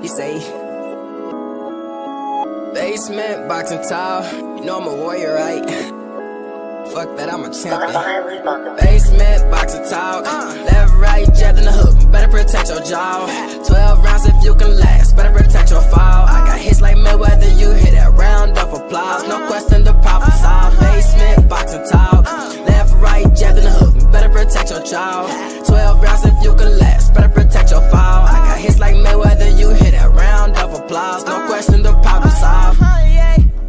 say? Basement, boxing towel. You know I'm a warrior, right? Fuck that, I'm a champion. Basement, boxing talk. Left, right, jab in the hook. Better protect your jaw. 12 rounds if you can last. Better protect your fall. I got hits like Mayweather. You hit that round of applause. No question, the problem solved. Basement, boxing talk. Left, right, jab in the hook. Better protect your jaw. 12 rounds if you can last. Better protect your fall. I got hits like Mayweather. You hit that round of applause. No question, the problem solved.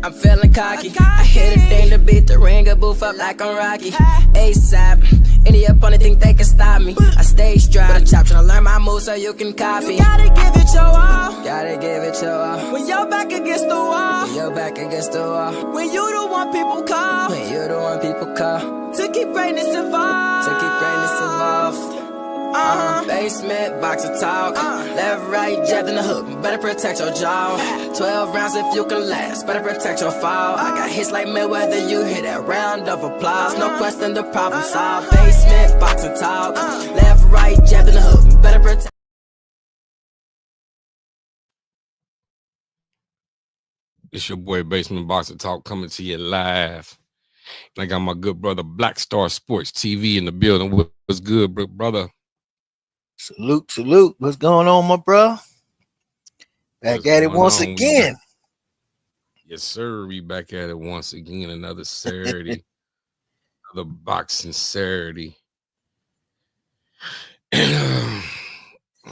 I'm feeling cocky. I hit a thing to beat the ring, a boof up like I'm Rocky. ASAP, any opponent think they can stop me. I stay strapped, chop tryna learn my moves so you can copy. You gotta give it your all. Gotta give it your all. When you're back against the wall. When you're back against the wall. When you the one people call. When you the one people call. To keep greatness involved. To keep greatness involved. Basement, boxer talk. Left, right, jab in the hook. Better protect your jaw. 12 rounds if you can last. Better protect your fall. I got hits like Mayweather. You hit that round of applause. No question, the problem solved. Basement, boxer talk. Left, right, jab in the hook. Better protect. It's your boy Basement Boxer Talk coming to you live. And I got my good brother Black Star Sports TV in the building. What's good, brother? Salute, salute. What's going on, my bro? Back at it once again. Yes, sir. We back at it once again. Another Saturday. Another boxing Saturday. And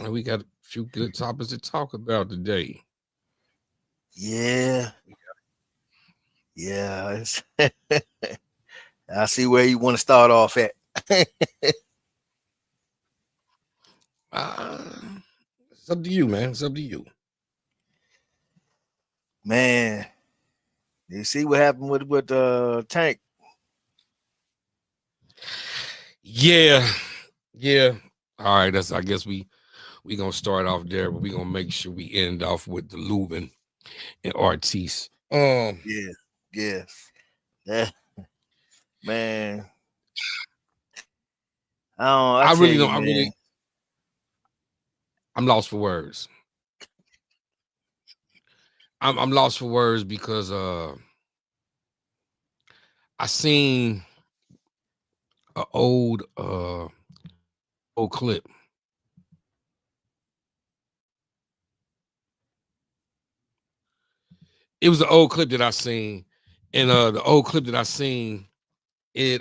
we got a few good topics to talk about today. Yeah. Yeah. I see where you want to start off at. It's up to you, man. It's up to you. Man, you see what happened with Tank? Yeah. All right, I guess we gonna start off there, but we gonna make sure we end off with the Lubin and Ortiz. Yeah. Man. I'm lost for words. I'm lost for words because I seen an old clip. It was an old clip that I seen, and the old clip that I seen, it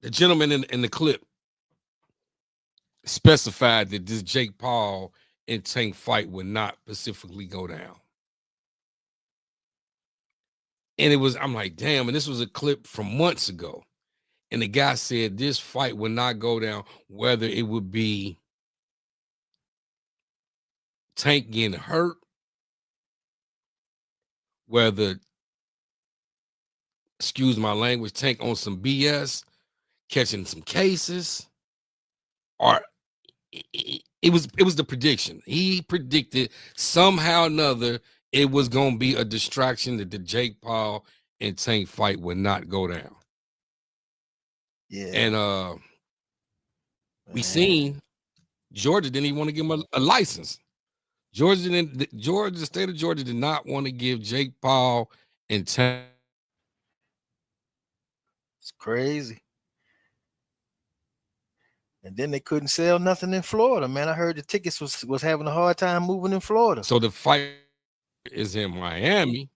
the gentleman in the clip specified that this Jake Paul and Tank fight would not specifically go down. And I'm like, damn, and this was a clip from months ago. And the guy said this fight would not go down, whether it would be Tank getting hurt, whether, excuse my language, Tank on some BS, catching some cases, or it was the prediction. He predicted somehow or another it was going to be a distraction that the Jake Paul and Tank fight would not go down. Yeah. And we seen Georgia didn't even want to give him a license. The state of Georgia did not want to give Jake Paul and Tank. It's crazy. And then they couldn't sell nothing in Florida, man. I heard the tickets was having a hard time moving in Florida. So the fight is in Miami.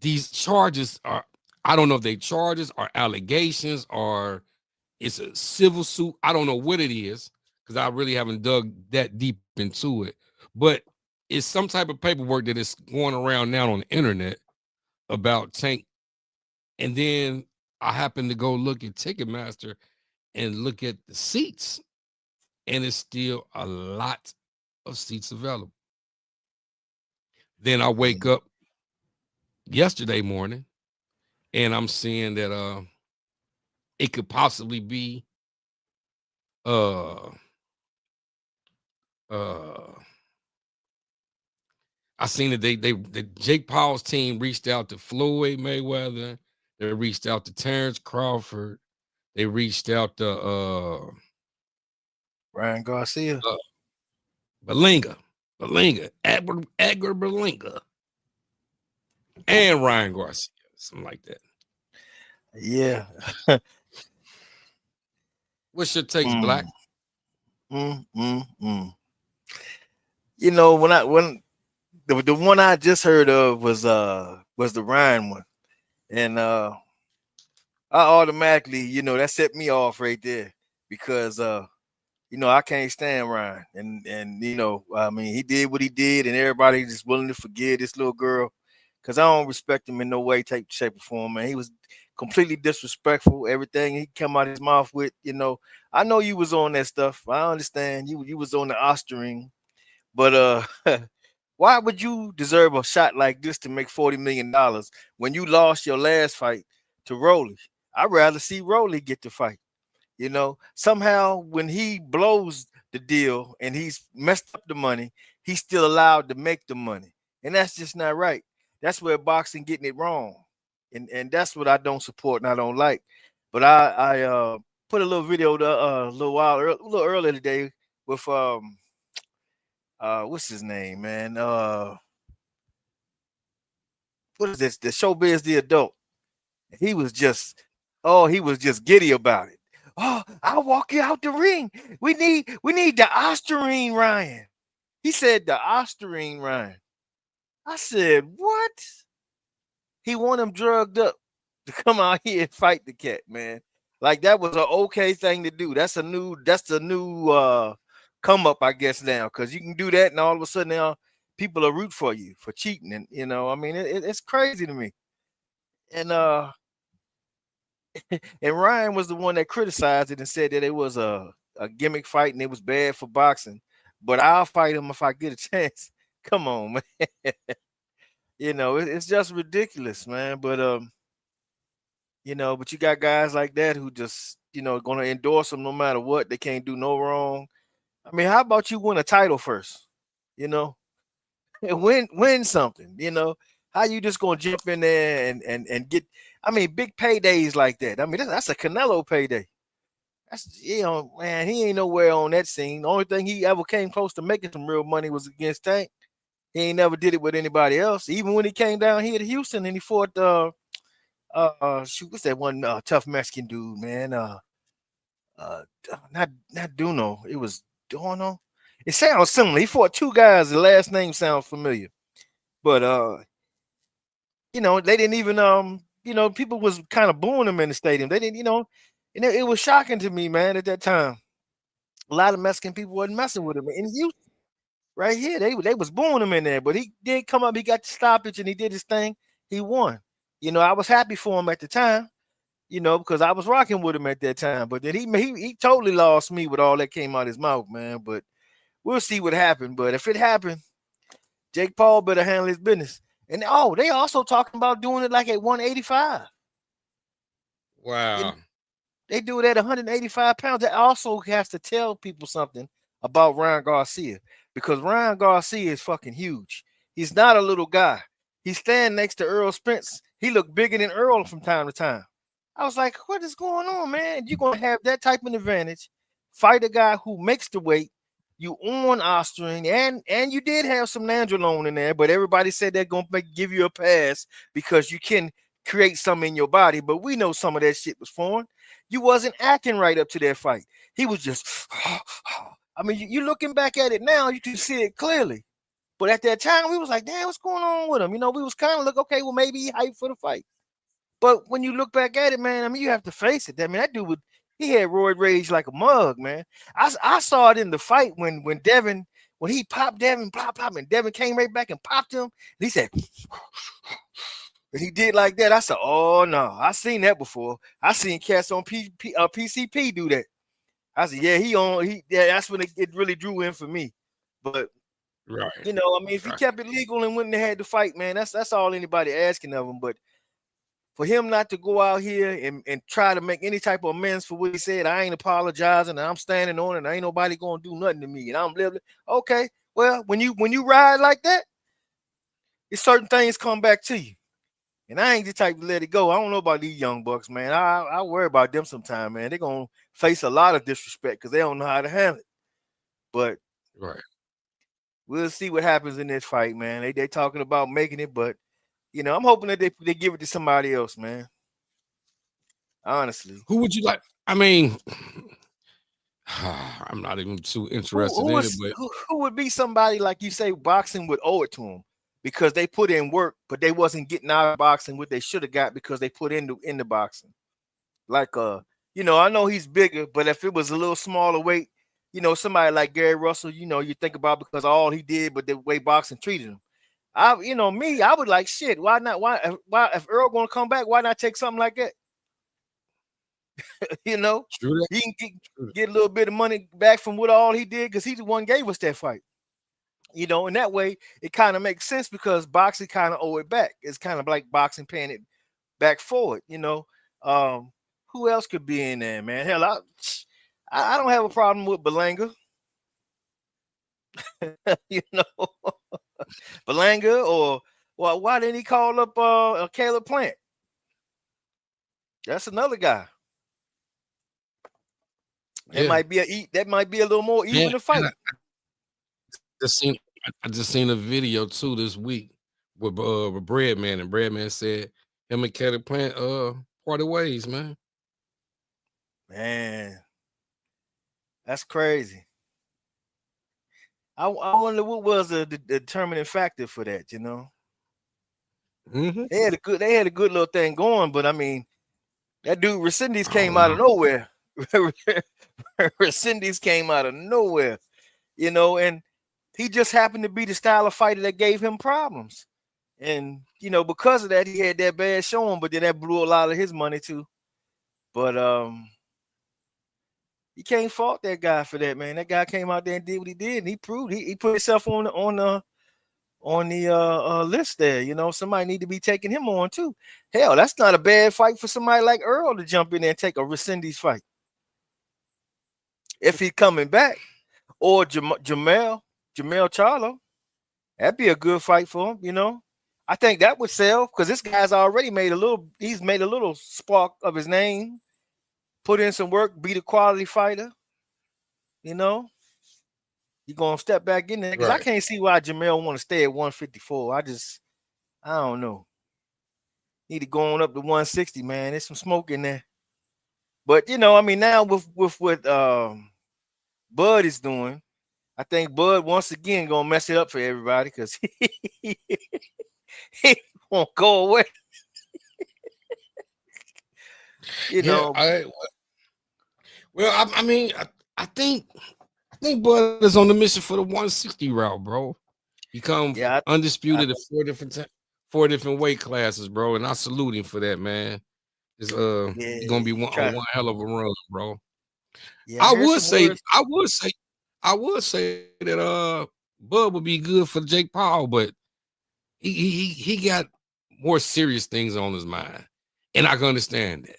These charges are, I don't know if they charges or allegations or it's a civil suit. I don't know what it is because I really haven't dug that deep into it. But it's some type of paperwork that is going around now on the internet about Tank. And then I happened to go look at Ticketmaster and look at the seats, and it's still a lot of seats available. Then I wake up yesterday morning and I'm seeing that it could possibly be I seen that the Jake Paul's team reached out to Floyd Mayweather, they reached out to Terrence Crawford, they reached out to Ryan Garcia. Berlinga, Edgar Berlinga, and Ryan Garcia, something like that. Yeah. What's your takes, Black? You know, when the one I just heard of was the Ryan one, and I automatically, you know, that set me off right there because you know, I can't stand Ryan, and you know, I mean, he did what he did, and everybody just willing to forgive this little girl because I don't respect him in no way, shape, or form, man. He was completely disrespectful. Everything he come out his mouth with, you know, I know you was on that stuff. I understand you was on the Ostering, but why would you deserve a shot like this to make $40 million when you lost your last fight to Rolly? I'd rather see Rolly get the fight. You know, somehow when he blows the deal and he's messed up the money, he's still allowed to make the money. And that's just not right. That's where boxing getting it wrong. And that's what I don't support and I don't like. But I put a little video a little earlier today with what's his name, man? What is this? The Showbiz the Adult. He was just, oh, he was just giddy about it. Oh, I'll walk you out the ring. We need the Osterine Ryan. He said the Osterine Ryan. I said, what? He want him drugged up to come out here and fight the cat, man. Like that was an okay thing to do. That's a new come up, I guess, now, because you can do that, and all of a sudden now people are root for you for cheating, and you know, I mean, it's crazy to me. And and Ryan was the one that criticized it and said that it was a gimmick fight and it was bad for boxing. But I'll fight him if I get a chance. Come on, man. You know, it's just ridiculous, man. But you know, but you got guys like that who just, you know, gonna endorse them no matter what. They can't do no wrong. I mean, how about you win a title first? You know, win something, you know. How you just gonna jump in there and get, I mean, big paydays like that? I mean, that's a Canelo payday. That's, you know, man, he ain't nowhere on that scene. The only thing he ever came close to making some real money was against Tank. He ain't never did it with anybody else. Even when he came down here to Houston and he fought shoot, what's that one tough Mexican dude, man? Uh not Duno. It was Dono. It sounds similar. He fought two guys, the last name sounds familiar. But you know, they didn't even you know, people was kind of booing him in the stadium. They didn't, you know, and it was shocking to me, man, at that time. A lot of Mexican people wasn't messing with him. And Houston, right here, they was booing him in there, but he did come up, he got the stoppage and he did his thing. He won. You know, I was happy for him at the time, you know, because I was rocking with him at that time. But then he totally lost me with all that came out his mouth, man. But we'll see what happened. But if it happened, Jake Paul better handle his business. And oh, they also talking about doing it like at 185. Wow. You know, they do it at 185 pounds. That also has to tell people something about Ryan Garcia, because Ryan Garcia is fucking huge. He's not a little guy. He's standing next to Earl Spence. He looked bigger than Earl from time to time. I was like, what is going on, man? You're going to have that type of advantage. Fight a guy who makes the weight. You on Ostring, and you did have some Nandrolone in there, but everybody said they're going to give you a pass because you can create some in your body. But we know some of that shit was foreign. You wasn't acting right up to that fight. He was just, I mean, you looking back at it now, you can see it clearly. But at that time, we was like, damn, what's going on with him? You know, we was kind of like, okay, well, maybe he hyped for the fight. But when you look back at it, man, I mean, you have to face it. I mean, that dude would, he had roid rage like a mug, man. I saw it in the fight when Devin, when he popped Devin, plop, and Devin came right back and popped him. And he said, and he did like that. I said, oh no, I seen that before. I seen cats on PCP do that. I said, yeah, yeah, that's when it really drew in for me. But right, you know, I mean, if he kept it legal and wouldn't have had to fight, man, that's all anybody asking of him. But for him not to go out here and try to make any type of amends for what he said, I ain't apologizing, and I'm standing on it, and ain't nobody gonna do nothing to me, and I'm living. Okay, well, when you ride like that, it's certain things come back to you. And I ain't the type to let it go. I don't know about these young bucks, man. I worry about them sometime, man. They're gonna face a lot of disrespect because they don't know how to handle it. But Right. we'll see what happens in this fight, man. They talking about making it, but I'm hoping that they give it to somebody else, man. Honestly. Who would you like? I mean, I'm not even too interested in it, but Who would be somebody like you say boxing would owe it to them because they put in work, but they wasn't getting out of boxing what they should have got because they put into boxing. Like I know he's bigger, but if it was a little smaller weight, somebody like Gary Russell, you think about because all he did, but the way boxing treated him. I would like shit. Why not? Why if Earl gonna come back, why not take something like that? you know, true that. he can get a little bit of money back from what all he did because he the one gave us that fight. And that way it kind of makes sense because boxing kind of owe it back. It's kind of like boxing paying it back forward. Um, who else could be in there, man? Hell, I don't have a problem with Belanga. you know, Belanga or well, why didn't he call up Caleb Plant? That's another guy. That Yeah, might be a little more man. even to And fight. just seen I just seen a video too this week with Breadman, and Breadman said him and Kelly Plant parted ways, man. Man, that's crazy. I wonder what was the determining factor for that. Mm-hmm. They had a good little thing going, but I mean that dude Resendez I came don't out of know. nowhere. Resendez came out of nowhere, and he just happened to be the style of fighter that gave him problems. And because of that, he had that bad showing, but then that blew a lot of his money too. But you can't fault that guy for that, man. That guy came out there and did what he did, and he proved he put himself on the list there. Somebody need to be taking him on too. Hell, that's not a bad fight for somebody like Earl to jump in there and take a Resendez fight if he's coming back, or Jamel Charlo. That'd be a good fight for him. I think that would sell because this guy's already made a little. He's made a little spark of his name. Put in some work. Be the quality fighter. You know. You're gonna step back in there because I Right. can't see why Jamel want to stay at 154. I don't know. Need to go on up to 160, man. There's some smoke in there. But I mean, now with what Bud is doing, I think Bud once again gonna mess it up for everybody because he won't go away. You Yeah. know, I mean, I think Bud is on the mission for the 160 route, bro. Become yeah, undisputed at four different weight classes, bro. And I salute him for that, man. It's yeah. He's gonna be He on try. one hell of a run, bro. Yeah, I I heard would some say, words. I would say, I would say that Bud would be good for Jake Paul, but he got more serious things on his mind, and I can understand that.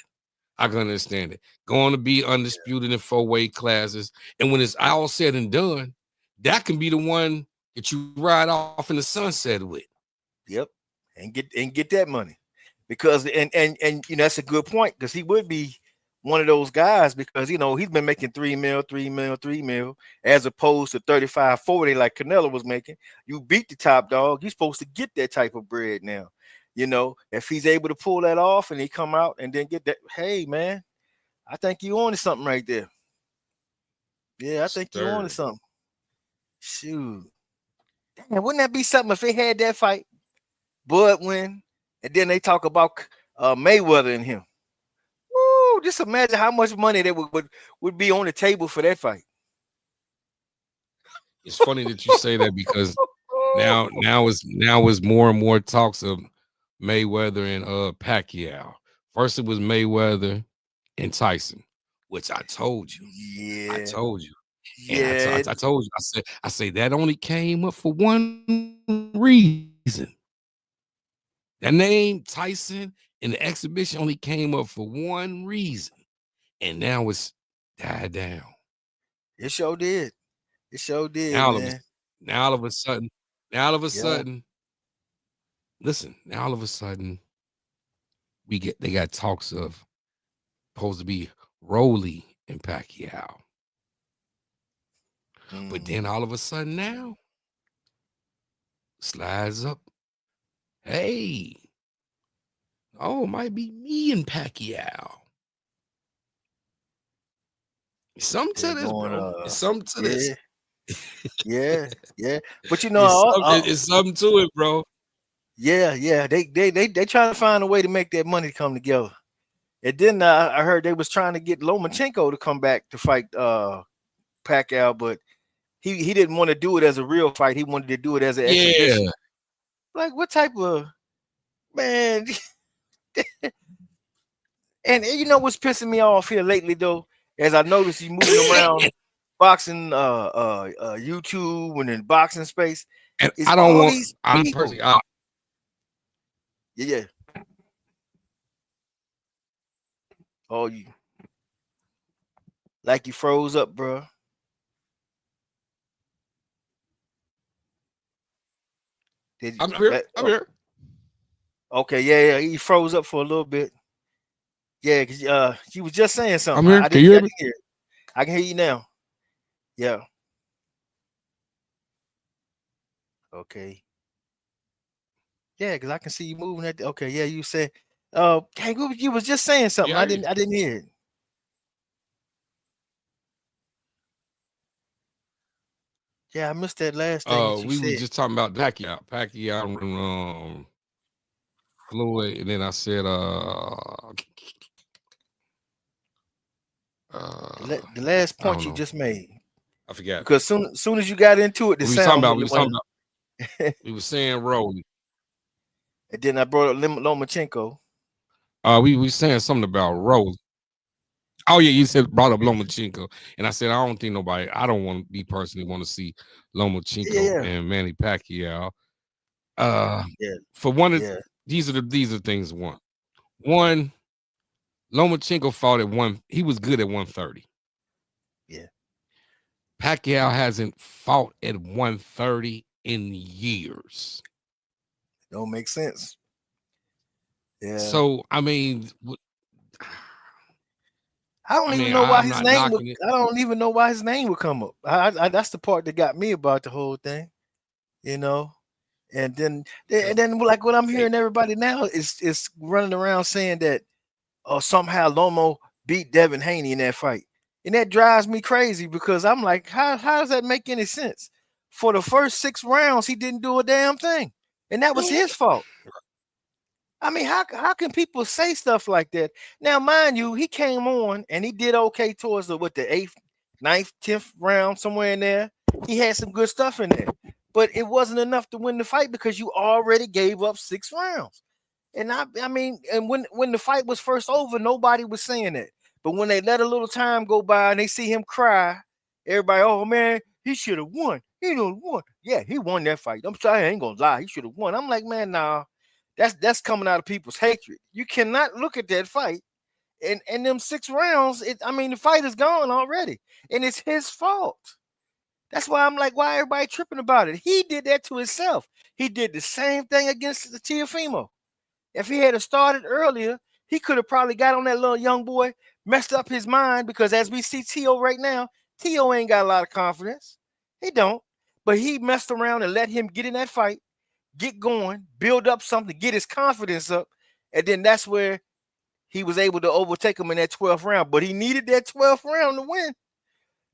I can understand it. Going to be undisputed in four weight classes, and when it's all said and done, that can be the one that you ride off in the sunset with. Yep, and get that money because and that's a good point because he would be one of those guys because he's been making 3 mil, 3 mil, 3 mil as opposed to 35, 40 like Canelo was making. You beat the top dog, you're supposed to get that type of bread now. If he's able to pull that off and he come out and then get that, hey man, I think you on to something right there. Yeah, I think you on to Sir. something. Shoot, damn, wouldn't that be something if they had that fight? Bud win, and then they talk about Mayweather and him. Woo, just imagine how much money that would be on the table for that fight. It's funny that you say that because now is more and more talks of Mayweather and Pacquiao. First it was Mayweather and Tyson, which I told you. I Yeah, told you. And yeah, I told you, I say that only came up for one reason. That name Tyson and the exhibition only came up for one reason, and now it's died down. it sure did. It sure did, Now all of a man. now all of a sudden, now all of a Yeah, sudden, listen, now all of a sudden, they got talks of supposed to be Rolly and Pacquiao. But then all of a sudden now, slides up. Hey, oh, it might be me and Pacquiao. Something to this, bro. It's something to this. Yeah. But you know, it's something to it, bro. Yeah. They trying to find a way to make that money come together. And then I heard they was trying to get Lomachenko to come back to fight Pacquiao, but he didn't want to do it as a real fight. He wanted to do it as an exhibition. Like, what type of man? And you know what's pissing me off here lately though, as I noticed he's moving around boxing YouTube and in boxing space. And I don't want I'm personally yeah. Oh, you like you froze up, bro. I'm here. Okay, yeah. He froze up for a little bit. Yeah, because she was just saying something. I'm here. I can you hear me? I can hear you now. Yeah. Okay. Yeah, because I can see you moving at okay, yeah, you said you was just saying something. Yeah, I didn't hear it. Yeah, I missed that last thing that you we said. was just talking about Pacquiao and Floyd, and then I said the last point you just made. I forgot. Because soon as you got into it, the sound we was saying Rolly. And then I brought up Lomachenko. We was saying something about Rolly. Oh yeah, you said brought up Lomachenko, and I said I don't want to be personally want to see Lomachenko and Manny Pacquiao. For one of these are things. One, Lomachenko fought at one. He was good at 130. Yeah. Pacquiao hasn't fought at 130 in years. Don't make sense. Yeah. So I mean, I don't even know why his name would. I don't even know why his name would come up. That's the part that got me about the whole thing, you know. And then like what I'm hearing everybody now is running around saying that somehow Lomo beat Devin Haney in that fight, and that drives me crazy because I'm like, how does that make any sense? For the first 6 rounds, he didn't do a damn thing, and that was his fault. I mean, how can people say stuff like that? Now, mind you, he came on and he did okay towards the 8th, 9th, 10th round, somewhere in there. He had some good stuff in there, but it wasn't enough to win the fight because you already gave up 6 rounds. And I mean, and when the fight was first over, nobody was saying that. But when they let a little time go by and they see him cry, everybody, oh man, he should have won. He don't won. Yeah, he won that fight. I'm sorry, I ain't gonna lie. He should have won. I'm like, man, nah. That's coming out of people's hatred. You cannot look at that fight and them 6 rounds. I mean, the fight is gone already, and it's his fault. That's why I'm like, why everybody tripping about it? He did that to himself. He did the same thing against the Teofimo. If he had started earlier, he could have probably got on that little young boy, messed up his mind because as we see Tio right now, Tio ain't got a lot of confidence. He don't, but he messed around and let him get in that fight. Get going, build up something, get his confidence up, and then that's where he was able to overtake him in that 12th round. But he needed that 12th round to win.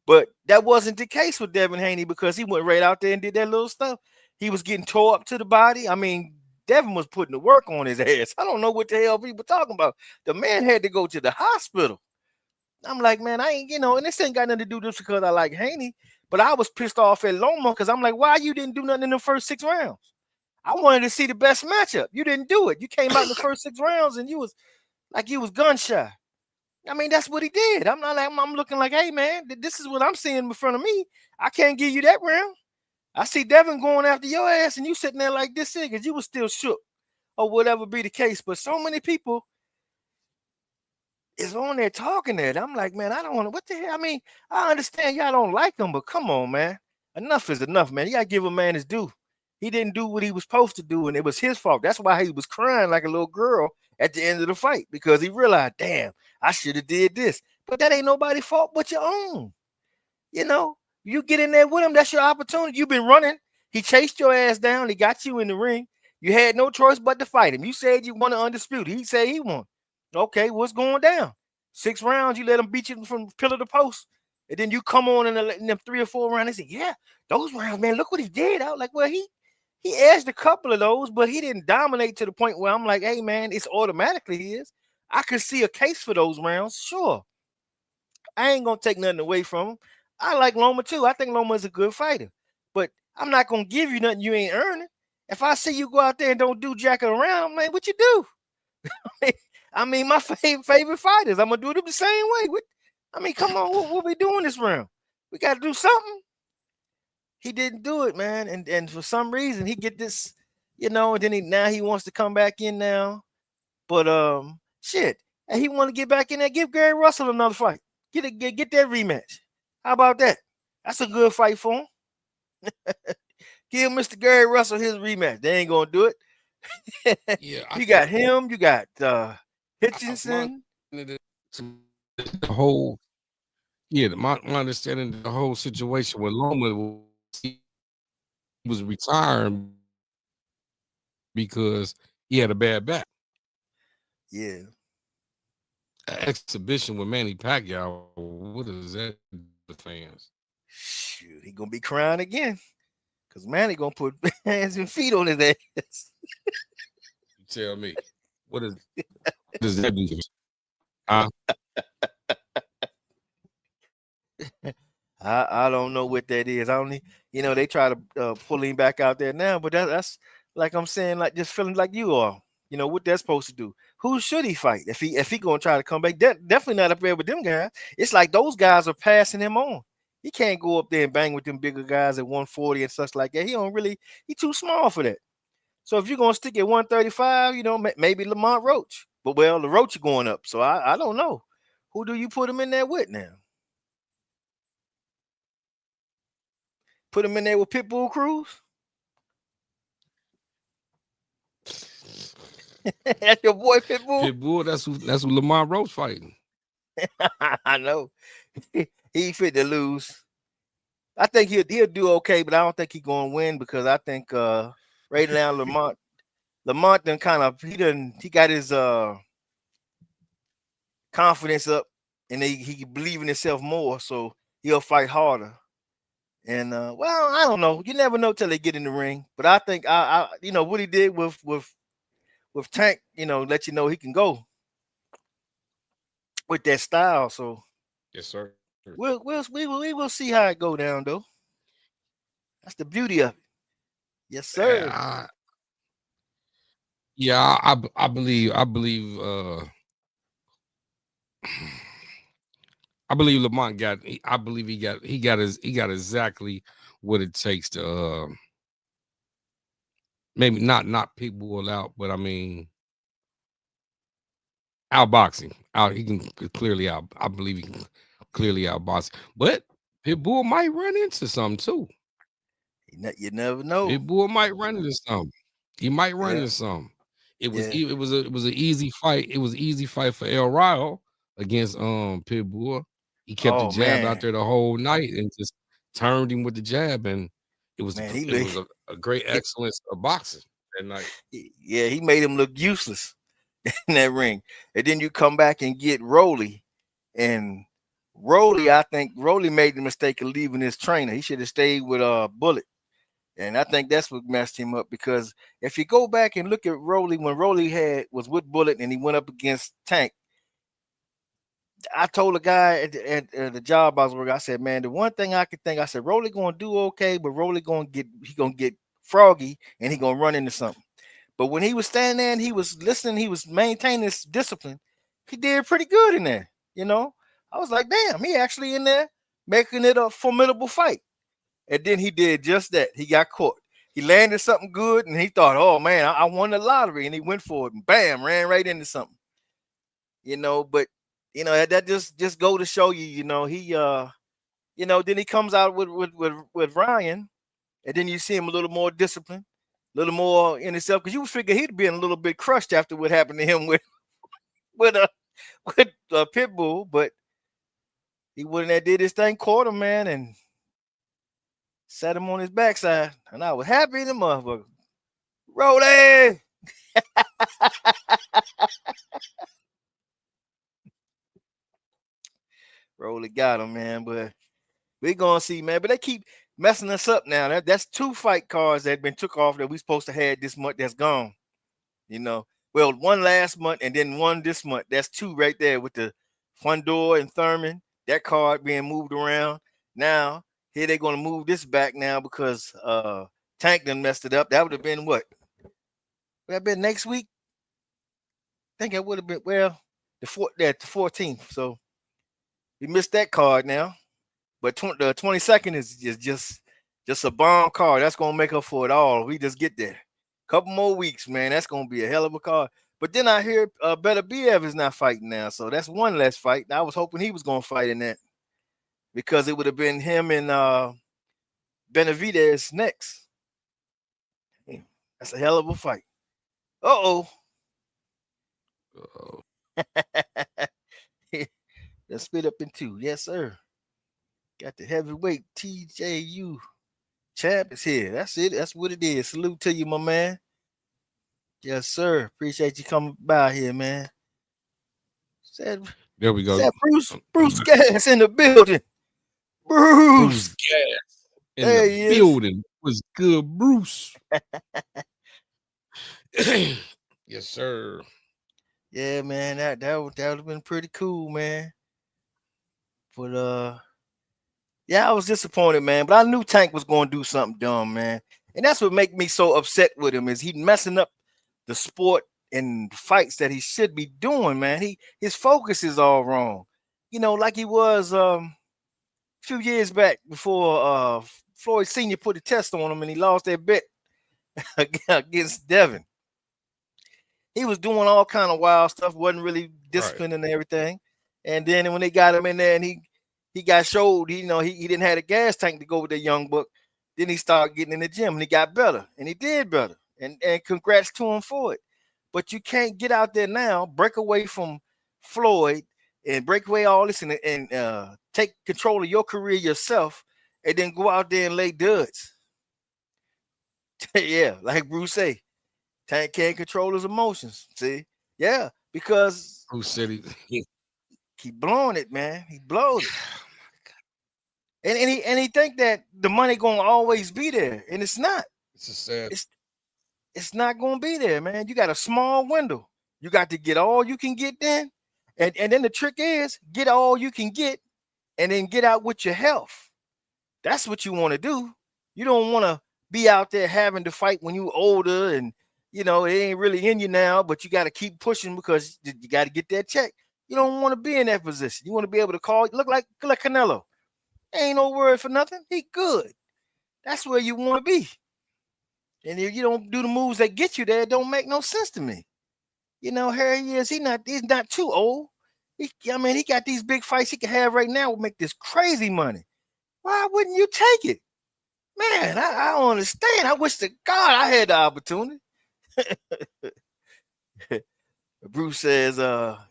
But that wasn't the case with Devin Haney because he went right out there and did that little stuff. He was getting tore up to the body. I mean, Devin was putting the work on his ass. I don't know what the hell people talking about. The man had to go to the hospital. I'm like, man, I ain't, and this ain't got nothing to do just because I like Haney. But I was pissed off at Loma because I'm like, why you didn't do nothing in the first 6 rounds? I wanted to see the best matchup. You didn't do it. You came out in the first 6 rounds and you was gun shy. I mean, that's what he did. I'm not like I'm looking like, hey man, this is what I'm seeing in front of me. I can't give you that round. I see Devin going after your ass and you sitting there like this because you was still shook or whatever be the case. But so many people is on there talking that. I'm like, man, I don't want to. What the hell? I mean, I understand y'all don't like him, but come on, man. Enough is enough, man. You gotta give a man his due. He didn't do what he was supposed to do, and it was his fault. That's why he was crying like a little girl at the end of the fight because he realized, damn, I should have did this. But that ain't nobody's fault but your own. You know, you get in there with him, that's your opportunity. You've been running. He chased your ass down. He got you in the ring. You had no choice but to fight him. You said you won undisputed. He said he won. Okay, what's going down? 6 rounds, you let him beat you from pillar to post. And then you come on in them 3 or 4 rounds. They say, yeah, those rounds, man, look what he did. I was like, well, he edged a couple of those, but he didn't dominate to the point where I'm like, hey, man, it's automatically his. I could see a case for those rounds, sure. I ain't gonna take nothing away from him. I like Loma too. I think Loma is a good fighter, but I'm not gonna give you nothing you ain't earning. If I see you go out there and don't do jacking around, man, what you do? I mean, my favorite fighters, I'm gonna do them the same way. I mean, come on, what we doing this round? We got to do something. He didn't do it, man, and for some reason he get this, and then now he wants to come back in now, but shit, and he want to get back in there. Give Gary Russell another fight. Get that rematch. How about that? That's a good fight for him. Give Mr. Gary Russell his rematch. They ain't gonna do it. Yeah, you got him. You got Hitchinson. The whole, my understanding of the whole situation with Loma was retiring because he had a bad back. Yeah. An exhibition with Manny Pacquiao. What is that? The fans. Shoot, he gonna be crying again. Cause Manny gonna put hands and feet on his ass. You tell me. What does that do? I don't know what that is. I only, they try to pull him back out there now, but that's like I'm saying, like just feeling like you are. What that's supposed to do. Who should he fight if he gonna try to come back? Definitely not up there with them guys. It's like those guys are passing him on. He can't go up there and bang with them bigger guys at 140 and such like that. He too small for that. So if you're gonna stick at 135, maybe Lamont Roach. But the Roach is going up. So I don't know. Who do you put him in there with now? Put him in there with Pitbull Cruz? That's your boy Pitbull? Pitbull, that's who Lamont Roach fighting. I know. He fit to lose. I think he'll do okay, but I don't think he's gonna win because I think right now Lamont done he got his confidence up and he believe in himself more, so he'll fight harder. And I don't know. You never know till they get in the ring. But I think I what he did with Tank, let you know he can go with that style. So yes, sir. We will see how it go down though. That's the beauty of it. Yes, sir. I believe I believe Lamont got. I believe he got exactly what it takes to maybe not Pitbull out, but I mean outboxing. He can clearly out. I believe he can clearly outbox. But Pitbull might run into something too. You never know. Pitbull might run into something. He might run into something. It was an easy fight. It was an easy fight for El Rio against Pitbull. He kept the jab out there the whole night and just turned him with the jab, and it was a great excellence of boxing that night. Yeah, he made him look useless in that ring. And then you come back and get Rolly, and I think Rolly made the mistake of leaving his trainer. He should have stayed with Bullet. And I think that's what messed him up, because if you go back and look at Rolly, when Rolly was with Bullet and he went up against Tank, I told a guy at the job I was working, I said, man, the one thing I could think, I said, Rolly gonna do okay, but Rolly gonna get froggy and he gonna run into something. But when he was standing there and he was listening, he was maintaining his discipline, he did pretty good in there. I was like, damn, he actually in there making it a formidable fight. And then he did just that. He got caught. He landed something good and he thought, oh man, I won the lottery, and he went for it and bam, ran right into something. But that just go to show you, he then he comes out with Ryan, and then you see him a little more disciplined, a little more in himself, because you would figure he'd been a little bit crushed after what happened to him with with a pit bull, but he wouldn't have did his thing, caught him, man, and sat him on his backside. And I was happy in the motherfucker. Rolly! Rolly got him, man, but we gonna see, man. But they keep messing us up now. That's 2 fight cards that been took off that we supposed to have this month that's gone. You know, well, 1 last month and then 1 this month. That's 2 right there with the Fundor and Thurman. That card being moved around. Now, here they're gonna move this back now because Tank done messed it up. That would have been what? Would that been next week? I think it would have been the 14th. So we missed that card now. But the 22nd is just a bomb card. That's gonna make up for it all. We just get there. Couple more weeks, man. That's gonna be a hell of a card. But then I hear Better Biev is not fighting now, so that's 1 less fight. I was hoping he was gonna fight in that because it would have been him and Benavidez next. That's a hell of a fight. Uh-oh. Let's split up in 2. Yes, sir. Got the heavyweight TJU champ is here. That's it. That's what it is. Salute to you, my man. Yes, sir. Appreciate you coming by here, man. There we go. Said Bruce Gas in the building. Bruce Gas in the building. Was good, Bruce. Yes, sir. Yeah, man. That would have been pretty cool, man. But yeah, I was disappointed, man. But I knew Tank was going to do something dumb, man. And that's what make me so upset with him is he messing up the sport and fights that he should be doing, man. His focus is all wrong. You know, like he was a few years back before Floyd Sr. put a test on him and he lost that bet against Devin. He was doing all kind of wild stuff, wasn't really disciplined and everything. And then when they got him in there and he got showed, he didn't have a gas tank to go with the young buck. Then he started getting in the gym and he got better and he did better. And congrats to him for it. But you can't get out there now, break away from Floyd and break away all this and take control of your career yourself and then go out there and lay duds. Yeah, like Bruce say, Tank can't control his emotions. See? Yeah, because Bruce said he blowing it, man. He blows it. And he think that the money gonna always be there, and it's not. It's a sad. It's not gonna be there, man. You got a small window. You got to get all you can get then, and then the trick is get all you can get, and then get out with your health. That's what you want to do. You don't want to be out there having to fight when you're older, and it ain't really in you now. But you got to keep pushing because you got to get that check. You don't want to be in that position. You want to be able to look like Canelo. Ain't no word for nothing. He good. That's where you want to be. And if you don't do the moves that get you there, it don't make no sense to me. Here he is. He's not too old. He got these big fights he can have right now will make this crazy money. Why wouldn't you take it? Man, I don't understand. I wish to God I had the opportunity. Bruce says,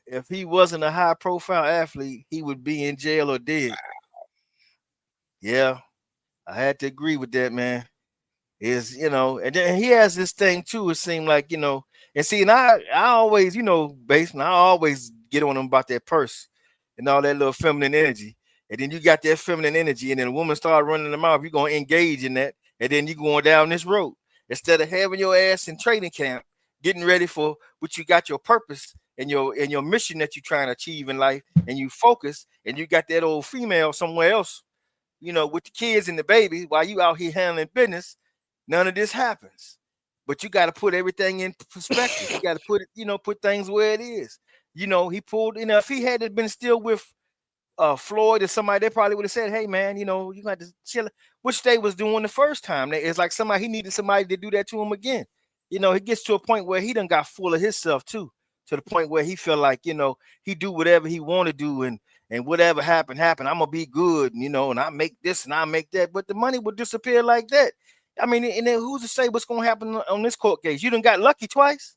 if he wasn't a high-profile athlete, he would be in jail or dead. Yeah, I had to agree with that, man. And then he has this thing too. It seemed like, and see, and I always, basement, I always get on him about that purse and all that little feminine energy. And then you got that feminine energy, and then a woman start running them out. You're gonna engage in that, and then you're going down this road instead of having your ass in training camp, getting ready for what you got your purpose and your mission that you're trying to achieve in life, and you focus, and you got that old female somewhere else, with the kids and the baby while you out here handling business. None of this happens, but you got to put everything in perspective. You got to put it, put things where it is. He pulled, if he had been still with Floyd or somebody, they probably would have said, hey man, you got to chill, which they was doing the first time. It's like he needed somebody to do that to him again. He gets to a point where he done got full of himself too, to the point where he feel like, he do whatever he want to do and whatever happen. I'm gonna be good, and I make this and I make that, but the money would disappear like that. I mean, and then who's to say what's gonna happen on this court case? You done got lucky twice.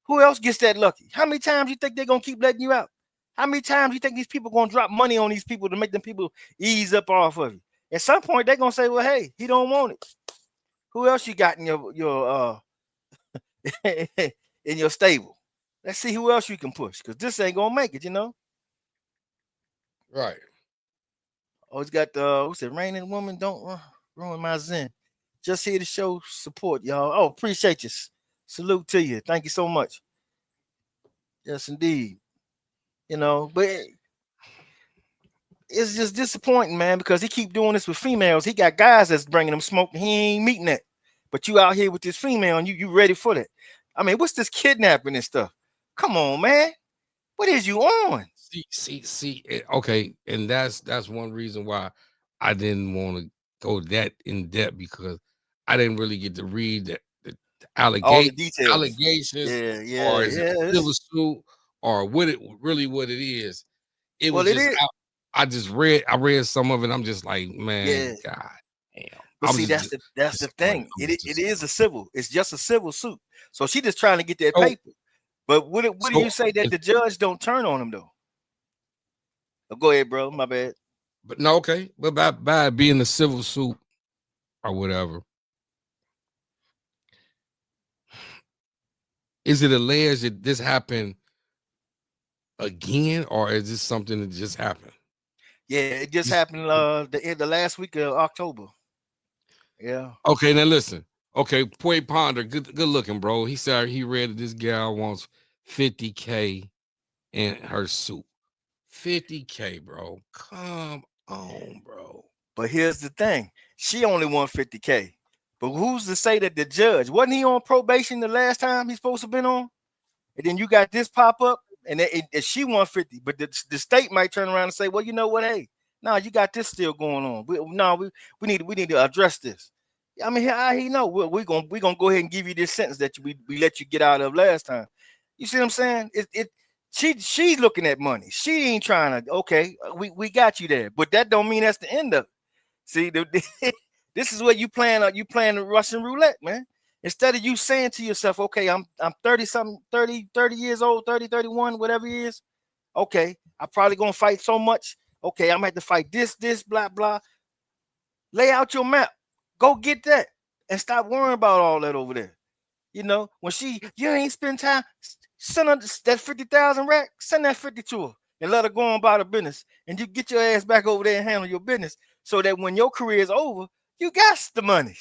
Who else gets that lucky? How many times you think they're gonna keep letting you out? How many times you think these people gonna drop money on these people to make them people ease up off of you? At some point, they're gonna say, "Well, hey, he don't want it." Who else you got in your in your stable? Let's see who else you can push, because this ain't gonna make it, Right. Oh, it's got what's it? Raining woman, don't ruin my zen. Just here to show support, y'all. Oh, appreciate you. Salute to you. Thank you so much. Yes, indeed. But it's just disappointing, man, because he keep doing this with females. He got guys that's bringing him smoke. He ain't meeting that. But you out here with this female and you ready for that. I mean, what's this kidnapping and stuff? Come on, man. What is you on? See. Okay, and that's one reason why I didn't want to go that in depth, because I didn't really get to read the All the details. allegations, Yeah. or is it a civil suit, or what it is. It was just I read some of it. I'm just like, man, God damn. But see, that's the thing. It is a civil. It's just a civil suit. So she just trying to get that paper. But what do you say that the judge don't turn on him though? Oh, go ahead, bro. My bad. But no, okay. But by being a civil suit or whatever, is it alleged that this happened again, or is this something that just happened? Yeah, it just happened the last week of October. Yeah. Okay, now listen. Okay, Poy Ponder, good looking, bro. He said he read that this gal wants $50K in her suit. $50K, bro. Come on, bro. But here's the thing. She only won $50K. But who's to say that the judge wasn't he on probation the last time he's supposed to been on? And then you got this pop up, and she won 50. But the state might turn around and say, well, you know what? Hey, no, you got this still going on. We need to address this. I mean, he know we're gonna go ahead and give you this sentence that we let you get out of last time. You see what I'm saying? She's looking at money. She ain't trying to. Okay, we got you there, but that don't mean that's the end of it. See, this is what you playing the Russian roulette, man. Instead of you saying to yourself, okay, I'm 30 something, 30 years old, 30, 31, whatever it is. Okay, I'm probably gonna fight so much. Okay, I'm gonna have to fight this, blah, blah. Lay out your map. Go get that and stop worrying about all that over there. When you ain't spend time, send her that 50,000 rack, send that 50 to her and let her go on about her business. And you get your ass back over there and handle your business so that when your career is over, you got the money.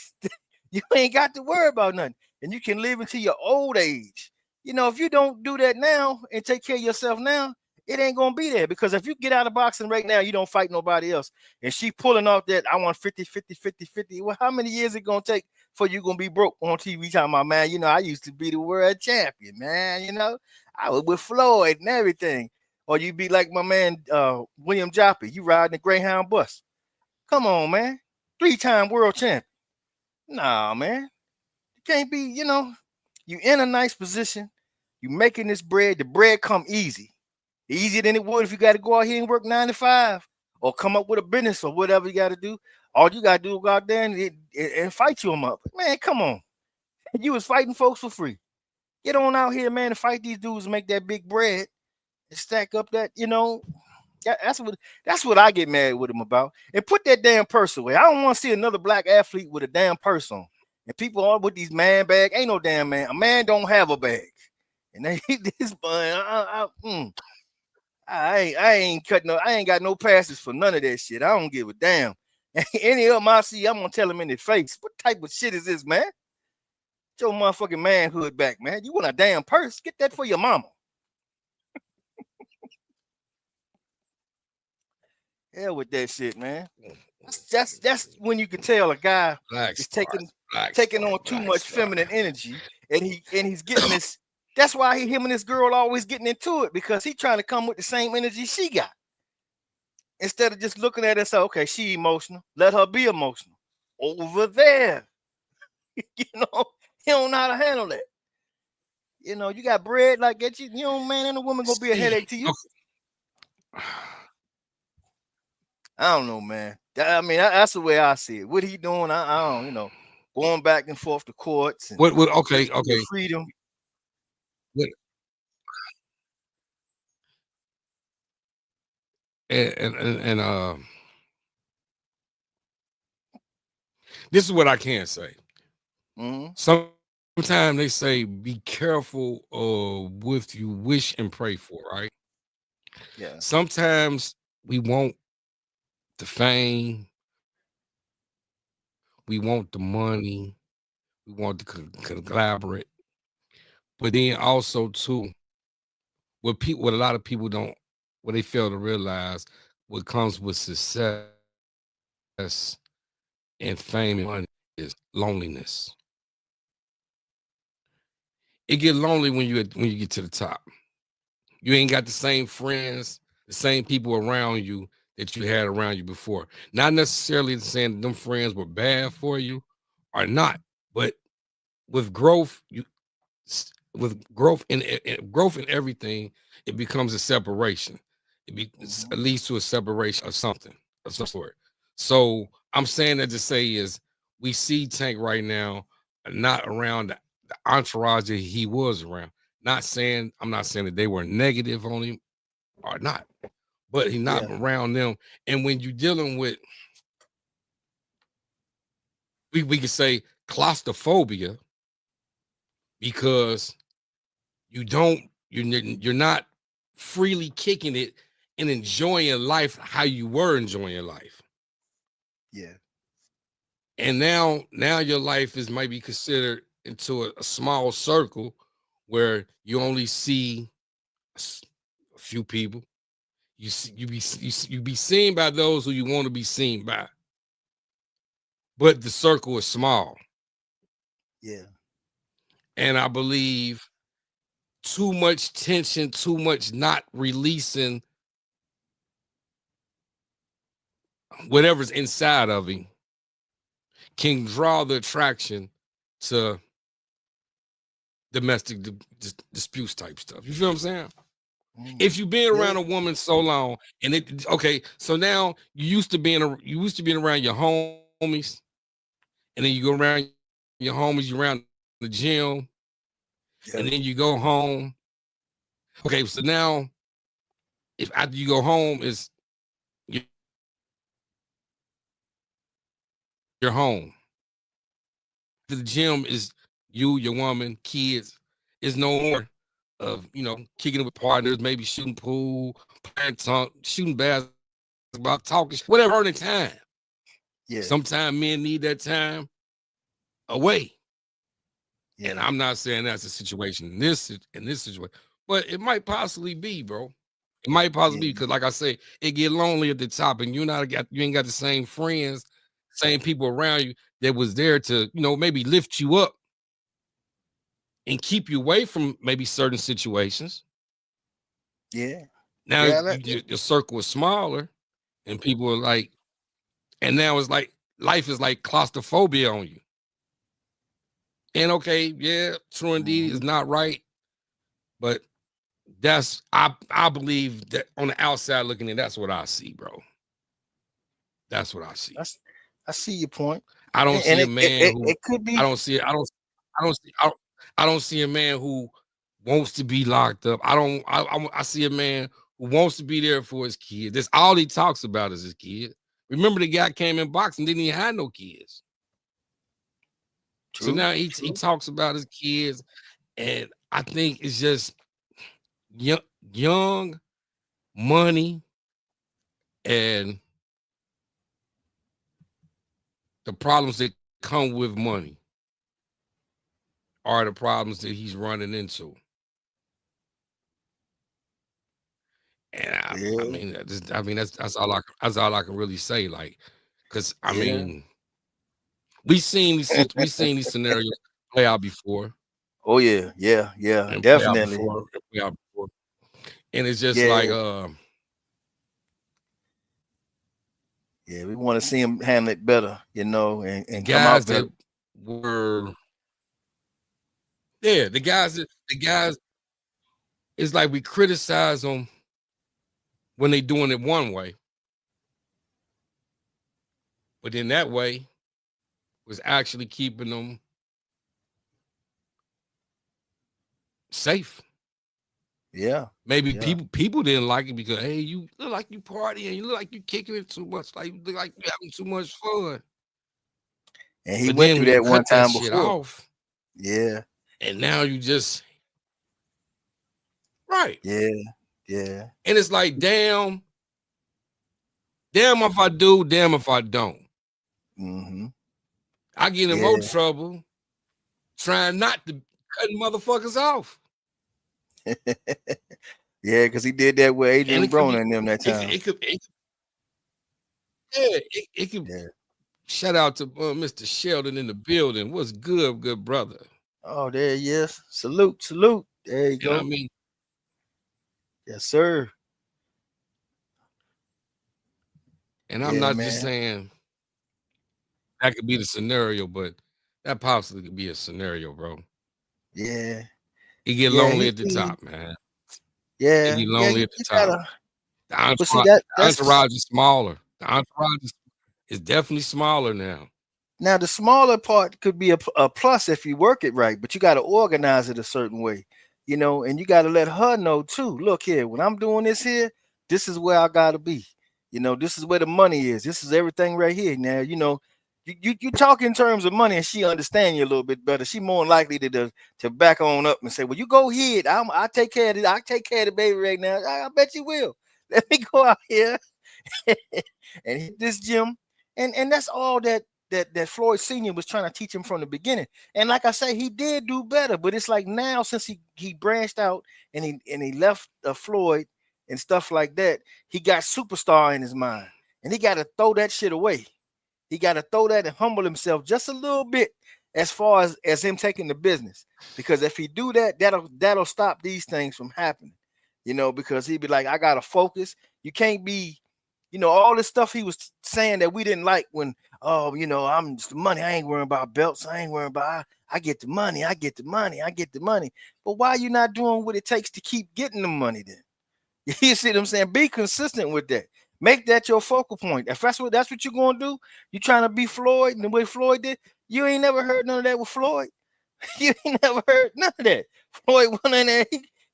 You ain't got to worry about nothing. And you can live into your old age. If you don't do that now and take care of yourself now, it ain't gonna be there. Because if you get out of boxing right now, you don't fight nobody else. And she pulling off that I want 50, 50, 50, 50. Well, how many years it gonna take for you gonna be broke on TV talking about, man, I used to be the world champion, man. I was with Floyd and everything. Or you be like my man William Joppy, you riding the Greyhound bus. Come on, man. 3-time world champion. Nah, man. You can't be, you in a nice position. You making this bread. The bread come easy. Easier than it would if you got to go out here and work 9 to 5 or come up with a business or whatever you got to do. All you got to do is go out there and fight them up. Man, come on. You was fighting folks for free. Get on out here, man, and fight these dudes and make that big bread and stack up that, that's what I get mad with him about. And put that damn purse away. I don't want to see another black athlete with a damn purse on. And people are with these man bag. Ain't no damn man. A man don't have a bag. And they this I ain't cutting no. I ain't got no passes for none of that shit. I don't give a damn. Any of them I see, I'm gonna tell them in the face. What type of shit is this, man? Get your motherfucking manhood back, man. You want a damn purse? Get that for your mama. Hell with that shit, man. That's when you can tell a guy is taking on too much feminine energy, and he's getting this. That's why him and this girl always getting into it, because he trying to come with the same energy she got. Instead of just looking at her and say, okay, she emotional. Let her be emotional. Over there. He don't know how to handle that. You got bread like that. Man, and a woman gonna be a headache to you. Okay. I don't know, man. I mean, that's the way I see it. What he doing, I don't, going back and forth to courts. And what? Okay. Freedom. what and this is what I can say. Mm-hmm. Sometimes they say be careful of what you wish and pray for, right? Yeah. Sometimes we want the fame, we want the money, we want to collaborate, but then also too, what a lot of people don't, what they fail to realize, what comes with success and fame and money is loneliness. It get lonely when you get to the top. You ain't got the same friends, the same people around you that you had around you before. Not necessarily saying them friends were bad for you or not, but with growth, with growth in growth in everything, it becomes a separation. Mm-hmm. It leads to a separation of something of some sort. So I'm saying that to say is we see Tank right now not around the entourage that he was around. I'm not saying that they were negative on him or not, but he's not Yeah. around them. And when you're dealing with, we could say claustrophobia because you're not freely kicking it and enjoying life how you were enjoying life. Yeah. And now your life is maybe considered into a small circle where you only see a few people. You be seen by those who you want to be seen by, but the circle is small. Yeah. And I believe too much tension, too much not releasing whatever's inside of him can draw the attraction to domestic disputes type stuff. You feel what I'm saying? If Mm. you've been Yeah. around a woman so long, and it okay, so now you used to being around your homies, and then you go around your homies, you around the gym, Yeah. and then you go home. Okay, so now if after you go home is you- your home. The gym is you, your woman, kids. Is no more of kicking it with partners, maybe shooting pool, playing shooting basketball, talking, whatever earning time. Yeah. Sometimes men need that time away. And Yeah. I'm not saying that's a situation in this situation, but it might possibly be, bro. It might possibly be Yeah. because, like I say, it get lonely at the top, and you ain't got the same friends, same people around you that was there to maybe lift you up and keep you away from maybe certain situations. Yeah. Now Yeah. That, your circle is smaller, and people are like, and now it's like life is like claustrophobia on you. And okay, yeah, true indeed is mhm. not right, but I believe that on the outside looking in, that's what I see, bro. That's what I see. That's, I see your point, I don't and see a it it, man it, who it could I be don't see I don't see I don't see a man who wants to be locked up. I see a man who wants to be there for his kids. That's all he talks about is his kids. Remember the guy came in boxing, didn't even have no kids. So true. now he True. talks about his kids, and I think it's just young, young money and the problems that come with money are the problems that he's running into. And I Yeah. mean, that's all I can really say. Like, because I Yeah. mean, we seen these scenarios play out before Oh yeah. Yeah. Yeah. and play out Definitely. before and play out before, and it's just like Yeah. Yeah. We want to see him handle it better, the and come out guys better. that were yeah, the guys. It's like we criticize them when they doing it one way, but then that way was actually keeping them safe. Yeah. Maybe Yeah. people didn't like it because, hey, you look like you partying, you look like you kicking it too much, like you look like you having too much fun. And he But went then through when you that one cut that time shit before. off, Yeah. and now you just right. Yeah. Yeah. And it's like, damn if I do, damn if I don't. Mm-hmm. I get in more Yeah. trouble trying not to cut motherfuckers off. Yeah, because he did that with And Adrian it could Broner be, and them that time. it could. Yeah. Shout out to Mr. Sheldon in the building. What's good, good brother? Oh, there he is. Salute, salute. There you You know what go. I mean? Yes, sir. And I'm Yeah, not just man. saying that could be the scenario, but that possibly could be a scenario, bro. Yeah. It get Yeah, lonely at the top, man. It yeah, get yeah, lonely you, at the you top. gotta The but see entourage, the that's entourage is smaller. The entourage is definitely smaller now. now the smaller part could be a plus if you work it right, but you got to organize it a certain way, and you got to let her know too. Look here, when I'm doing this here, this is where I gotta be. This is where the money is. This is everything right here. Now, you talk in terms of money, and she understand you a little bit better. She more likely to back on up and say, "Well, you go ahead. I take care of it. I take care of the baby right now. I bet you will. Let me go out here and hit this gym." And that's all that Floyd Sr. was trying to teach him from the beginning. And like I say, he did do better, but it's like now since he branched out and he left Floyd and stuff like that, he got superstar in his mind, and he got to throw that shit away. He got to throw that and humble himself just a little bit as far as him taking the business. Because if he do that, that'll stop these things from happening. Because he'd be like, I gotta focus. You can't be, all this stuff he was saying that we didn't like when, oh, I'm just the money. I ain't worrying about belts. I ain't worrying about I get the money. I get the money. I get the money. But why are you not doing what it takes to keep getting the money then? You see what I'm saying? Be consistent with that. Make that your focal point. If that's what you're gonna do, you trying to be Floyd and the way Floyd did, you ain't never heard none of that with Floyd. You ain't never heard none of that. Floyd went in there,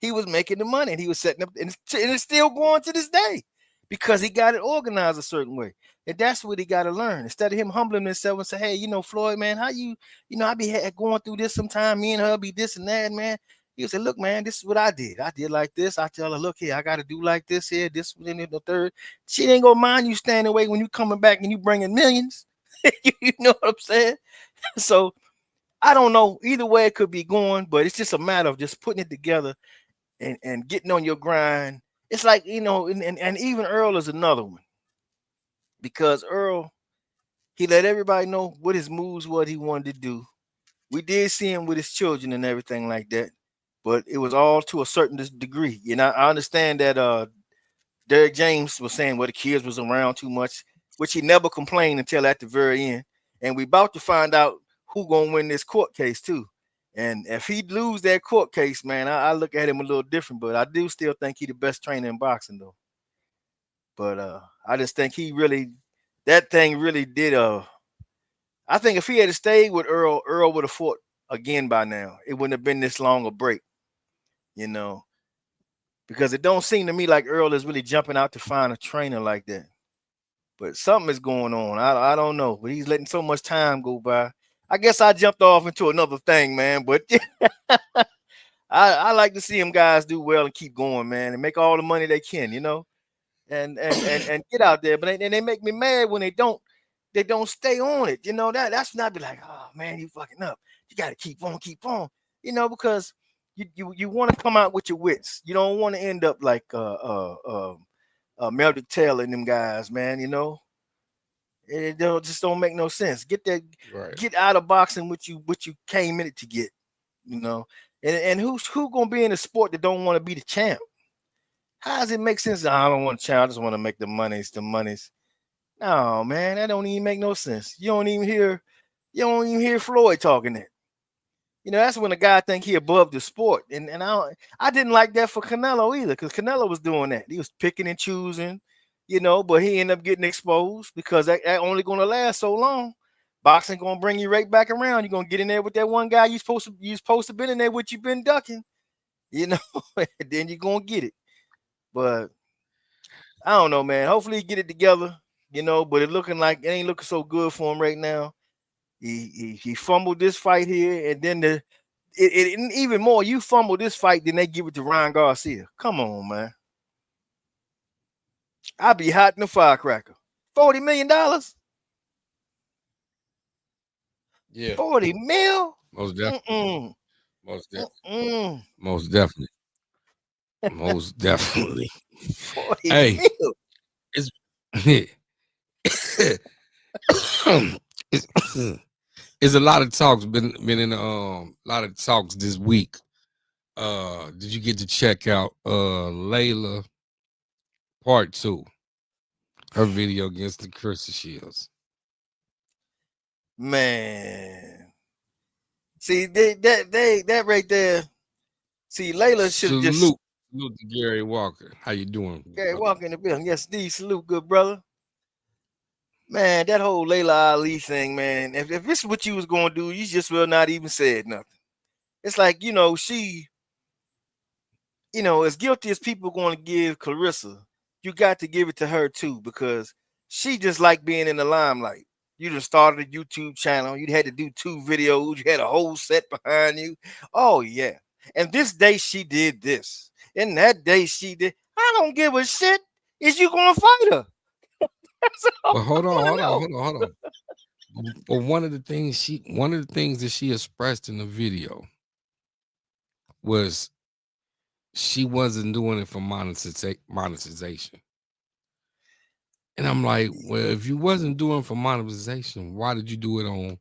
he was making the money and he was setting up, and it's still going to this day because he got it organized a certain way. And that's what he got to learn. Instead of him humbling himself and say, hey, Floyd, man, how I be going through this sometime, me and her be this and that, man. He would say, look, man, this is what I did. I did like this. I tell her, look here, I got to do like this here, this, and the third. She ain't going to mind you standing away when you coming back and you bringing millions. You know what I'm saying? So I don't know. Either way it could be going, but it's just a matter of just putting it together and getting on your grind. It's like, and even Earl is another one. Because Earl, he let everybody know what his moves, what he wanted to do. We did see him with his children and everything like that, but it was all to a certain degree. I understand that Derrick James was saying, well, the kids was around too much, which he never complained until at the very end. And we about to find out who gonna win this court case too. And if he lose that court case, man, I look at him a little different, but I do still think he the best trainer in boxing though. But I just think that thing really did. I think if he had stayed with Earl would have fought again by now. It wouldn't have been this long a break, because it don't seem to me like Earl is really jumping out to find a trainer like that. But something is going on. I don't know, but he's letting so much time go by. I guess I jumped off into another thing, man. But I like to see them guys do well and keep going, man, and make all the money they can, and get out there. But they make me mad when they don't stay on it. That's not be like, oh man, you fucking up. You got to keep on, because you want to come out with your wits. You don't want to end up like Meldrick Taylor and them guys, man. It don't make no sense. Get out of boxing what you came in it to get. And who gonna be in a sport that don't want to be the champ? How does it make sense? I don't want to champ. I just want to make the monies. No, man, that don't even make no sense. You don't even hear Floyd talking that. That's when a guy think he above the sport. And I didn't like that for Canelo either, because Canelo was doing that. He was picking and choosing, but he ended up getting exposed because that only gonna last so long. Boxing gonna bring you right back around. You're gonna get in there with that one guy you supposed to been in there with, you been ducking. you know, then you're gonna get it. But I don't know, man. Hopefully he get it together, you know. But it ain't looking so good for him right now. He fumbled this fight here, and then and even more, you fumble this fight, then they give it to Ryan Garcia. Come on, man. I'd be hot in the firecracker. $40 million? Yeah, 40 mil? most definitely, Mm-mm. most definitely, Mm-mm. most definitely, most definitely. 40 Hey, mil. it's it's, it's a lot of talks been in a lot of talks this week. Did you get to check out Layla part 2? Her video against the Christian Shields. Man. See, that right there. See, Layla should have just Salute to Gary Walker. How you doing, Gary brother? walk in the building. Yes, D, salute, good brother. Man, that whole Layla Ali thing, man. If this is what you was gonna do, you just will not even said nothing. It's like, as guilty as people going to give Clarissa, you got to give it to her too, because she just like being in the limelight. You just started a YouTube channel. You had to do 2 videos. You had a whole set behind you. Oh yeah. And this day she did this. And that day she did. I don't give a shit. Is you gonna fight her? That's all But I hold on, want to hold on, know. hold on, hold on. But one of the things that she expressed in the video was she wasn't doing it for monetization. And I'm like, well, if you wasn't doing it for monetization, why did you do it on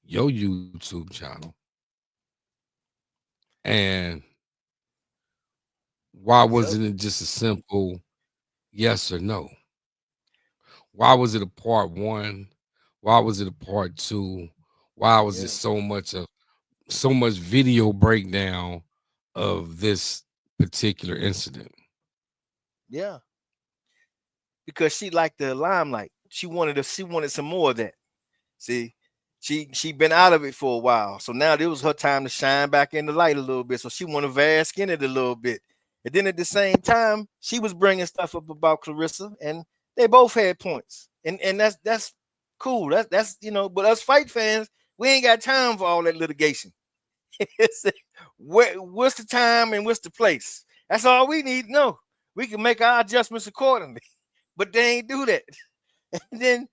your YouTube channel? And why Yep. wasn't it just a simple yes or no? Why was it a part 1? Why was it a part 2? Why was it Yeah. so much video breakdown of this particular incident? Yeah. Because she liked the limelight. She wanted some more of that. See, she been out of it for a while, so now it was her time to shine back in the light a little bit. So she want to bask in it a little bit, and then at the same time, she was bringing stuff up about Clarissa, and they both had points, and that's cool. But us fight fans, we ain't got time for all that litigation. What's the time and what's the place? That's all we need to know. We can make our adjustments accordingly, but they ain't do that. And then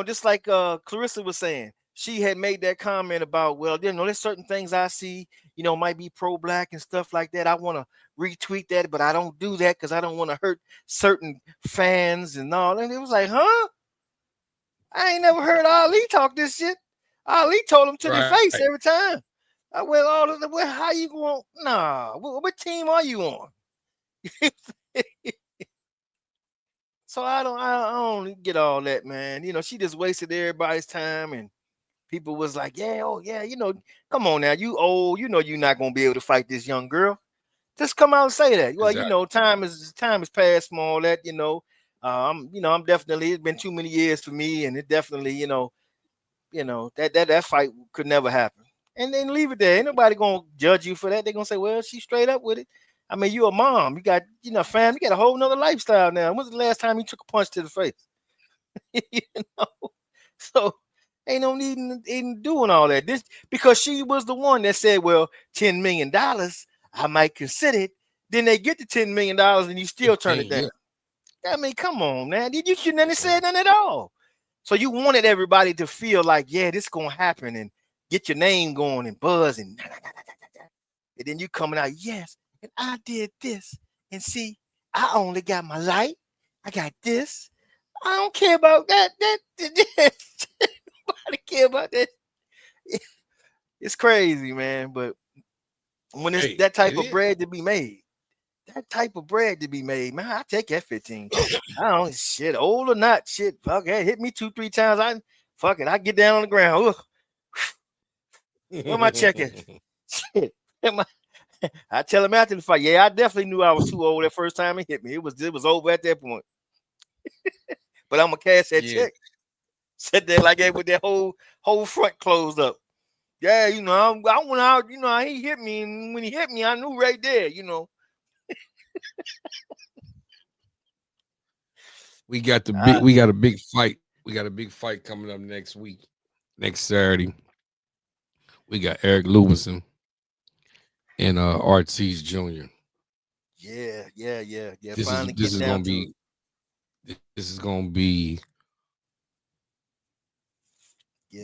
just like Clarissa was saying, she had made that comment about, well, there's certain things I see, might be pro-black and stuff like that. I want to retweet that, but I don't do that because I don't want to hurt certain fans and all. And it was like, huh? I ain't never heard Ali talk this shit. Ali told him to their Right. face every time. Well, how you going? Nah, what team are you on? So I don't get all that, man. She just wasted everybody's time, and people was like, yeah, oh yeah, come on now, you old, you're not gonna be able to fight this young girl. Just come out and say that. Well, Exactly. time is past from all that. I'm definitely, it's been too many years for me, and it definitely, that fight could never happen. And then leave it there. Ain't nobody gonna judge you for that. They're gonna say, well, she's straight up with it. I mean, you a mom, you got, fam, you got a whole nother lifestyle now. When's the last time you took a punch to the face? you know, so ain't no need in doing all that. This because she was the one that said, well, $10 million, I might consider it. Then they get the $10 million and you still turn it Yeah. down. I mean, come on, man. You shouldn't have said nothing at all. So you wanted everybody to feel like, yeah, this gonna happen and get your name going and buzz and then you coming out, yes, and I did this. And see, I only got my light. I got this. I don't care about that. Nobody care about that. It's crazy, man. But when it's Hey, that type it of is. bread to be made, man, I take that 15. I don't shit, old or not, shit. Fuck it, hit me 2-3 times. I get down on the ground. Ugh, where my check at? Shit. I tell him after the fight, yeah, I definitely knew I was too old that first time it hit me. It was over at that point. But I'm gonna cash that Yeah. check. Sit there like that with that whole front closed up. Yeah, I went out, he hit me, and when he hit me, I knew right there, We got Uh, a big fight. We got a big fight coming up next week. Next Saturday. We got Eric Lubinson and Ortiz Jr. yeah. This Finally getting is down gonna to it. be this is gonna be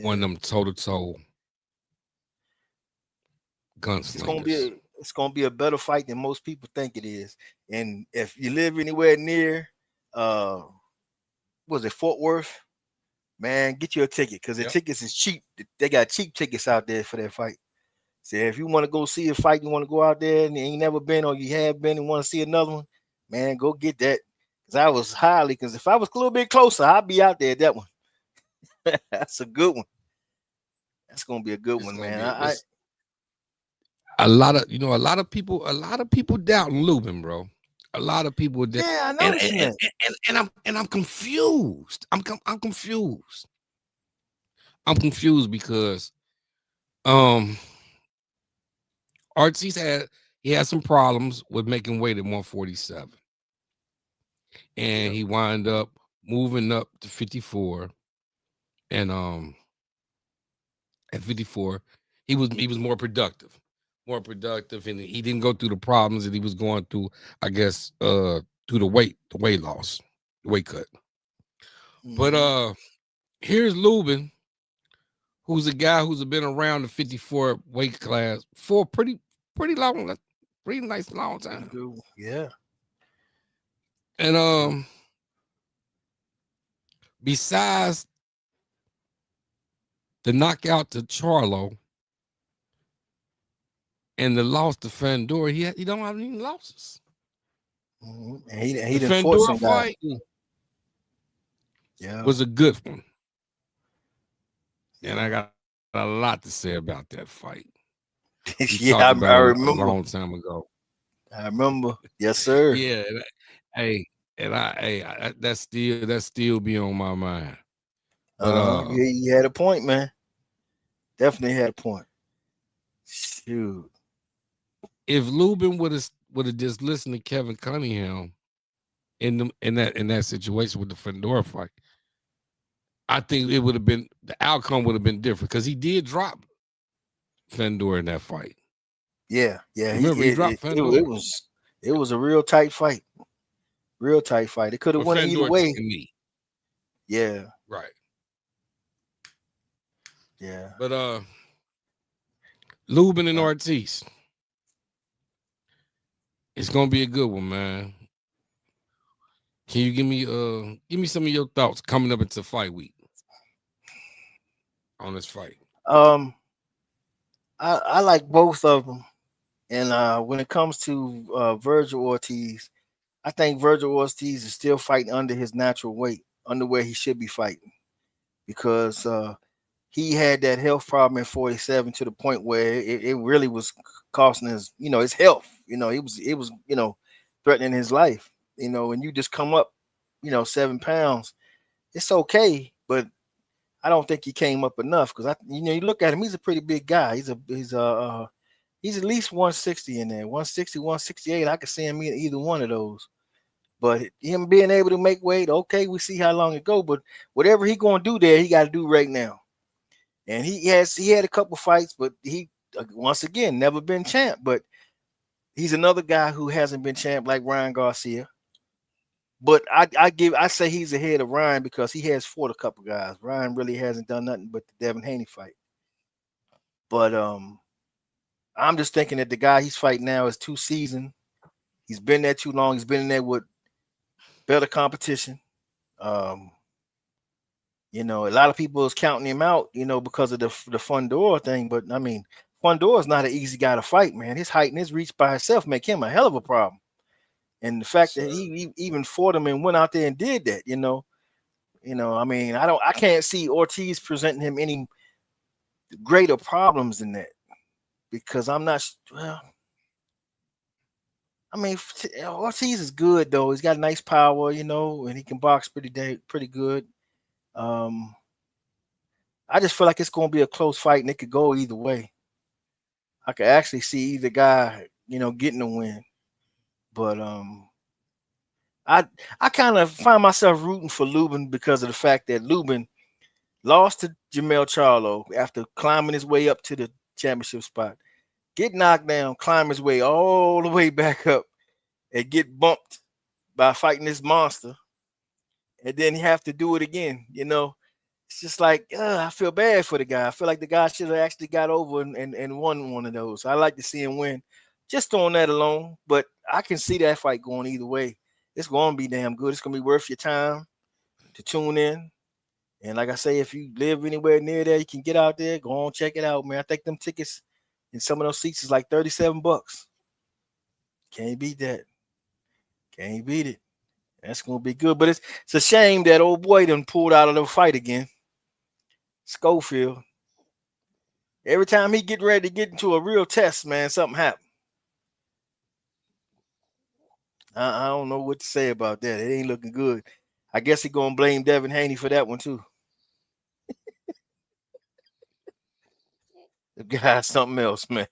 one of Yeah, them toe to toe it's gonna be gunslingers. a better fight than most people think it is. And if you live anywhere near, uh, was it Fort Worth? Man, get you a ticket because the Yep. tickets is cheap. They got cheap tickets out there for that fight. So if you want to go see a fight, you want to go out there and you ain't never been or you have been and want to see another one, man, go get that. Cause I was highly, because if I was a little bit closer, I'd be out there at that one. That's a good one. That's gonna be a good It's one, gonna man. be I it's a lot of people doubting Lubin, bro. A lot of people doubt, yeah, I noticed that. and I'm confused. I'm confused. I'm confused because um Ortiz had some problems with making weight at 147, and Yep. he wound up moving up to 54. And at 54, he was more productive, and he didn't go through the problems that he was going through. I guess through the weight loss, the weight cut. But Mm-hmm. here's Lubin, who's a guy who's been around the 54 weight class for a pretty long, pretty nice long Pretty time. good one. Yeah. And Yep. besides the knockout to Charlo and the loss to Fandor, he don't have any losses. And he The didn't fought Fandor some guys. fight Yeah. was a good one, and I Yeah. got a lot to say about that fight. We Yeah, talked I about it a remember. long time ago. I remember. Yes, sir. Yeah, hey, that still be on my mind. But Yeah, you had a point, man. Definitely had a point. Shoot. if Lubin would have just listened to Kevin Cunningham in that situation with the Fedor fight, I think it would have been the outcome would have been different because he did drop Fedor in that fight. Yeah. Remember, he dropped Fedor, It was a real tight fight. Real tight fight. It could have but went either Fedor took way. a knee. Yeah. Right. Yeah. But Lubin and Uh, Ortiz, it's gonna be a good one, man. Can you give me some of your thoughts coming up into fight week on this fight? Um, I like both of them, and when it comes to Virgil Ortiz, I think Virgil Ortiz is still fighting under his natural weight, under where he should be fighting, because he had that health problem in 47 to the point where it really was costing his, his health. It was threatening his life. And you just come up, 7 pounds, it's okay, but I don't think he came up enough because you look at him, he's a pretty big guy. He's at least 160 in there, 160, 168. I could see him in either one of those. But him being able to make weight, okay, we see how long it go. But whatever he gonna do there, he got to do right now. And he had a couple fights, but he once again never been champ. But he's another guy who hasn't been champ like Ryan Garcia. But I say he's ahead of Ryan because he has fought a couple guys. Ryan really hasn't done nothing but the Devin Haney fight. But I'm just thinking that the guy he's fighting now is too seasoned. He's been there too long. He's been in there with better competition. Um, a lot of people is counting him out, because of the Fundora thing. But I mean, Fundora is not an easy guy to fight, man. His height and his reach by himself make him a hell of a problem. And the fact that Sir. he even fought him and went out there and did that, I mean, I can't see Ortiz presenting him any greater problems than that because I'm not. Well, I mean, Ortiz is good though. He's got nice power, and he can box pretty good. Um, I just feel like it's going to be a close fight, and it could go either way. I could actually see either guy, getting a win. But I I kind of find myself rooting for Lubin because of the fact that Lubin lost to Jamel Charlo after climbing his way up to the championship spot, get knocked down, climb his way all the way back up, and get bumped by fighting this monster, and then he have to do it again. It's just like I feel bad for the guy. I feel like the guy should have actually got over and won one of those. I like to see him win, just on that alone. But I can see that fight going either way. It's going to be damn good. It's going to be worth your time to tune in. And like I say, if you live anywhere near there, you can get out there, go on, check it out, man. I think them tickets in some of those seats is like $37. Can't beat that. Can't beat it. That's gonna be good. But it's a shame that old boy done pulled out of the fight again. Schofield. Every time he get ready to get into a real test, man, something happen. I don't know what to say about that. It ain't looking good. I guess he gonna blame Devin Haney for that one too. The guy's something else, man.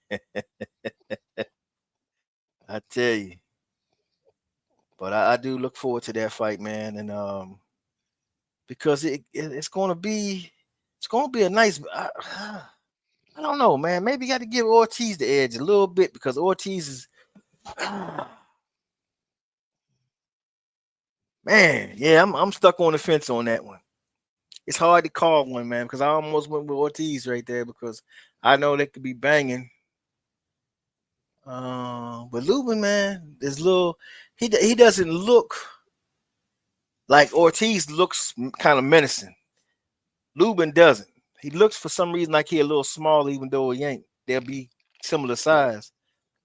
I tell you. But I do look forward to that fight, man, and because it's gonna be a nice. I don't know, man. Maybe you got to give Ortiz the edge a little bit because Ortiz is, man. Yeah, I'm stuck on the fence on that one. It's hard to call one, man, because I almost went with Ortiz right there because I know they could be banging. But Lubin, man, is little. He doesn't look like Ortiz looks kind of menacing. Lubin doesn't. He looks for some reason like he a little small, even though he ain't. They'll be similar size.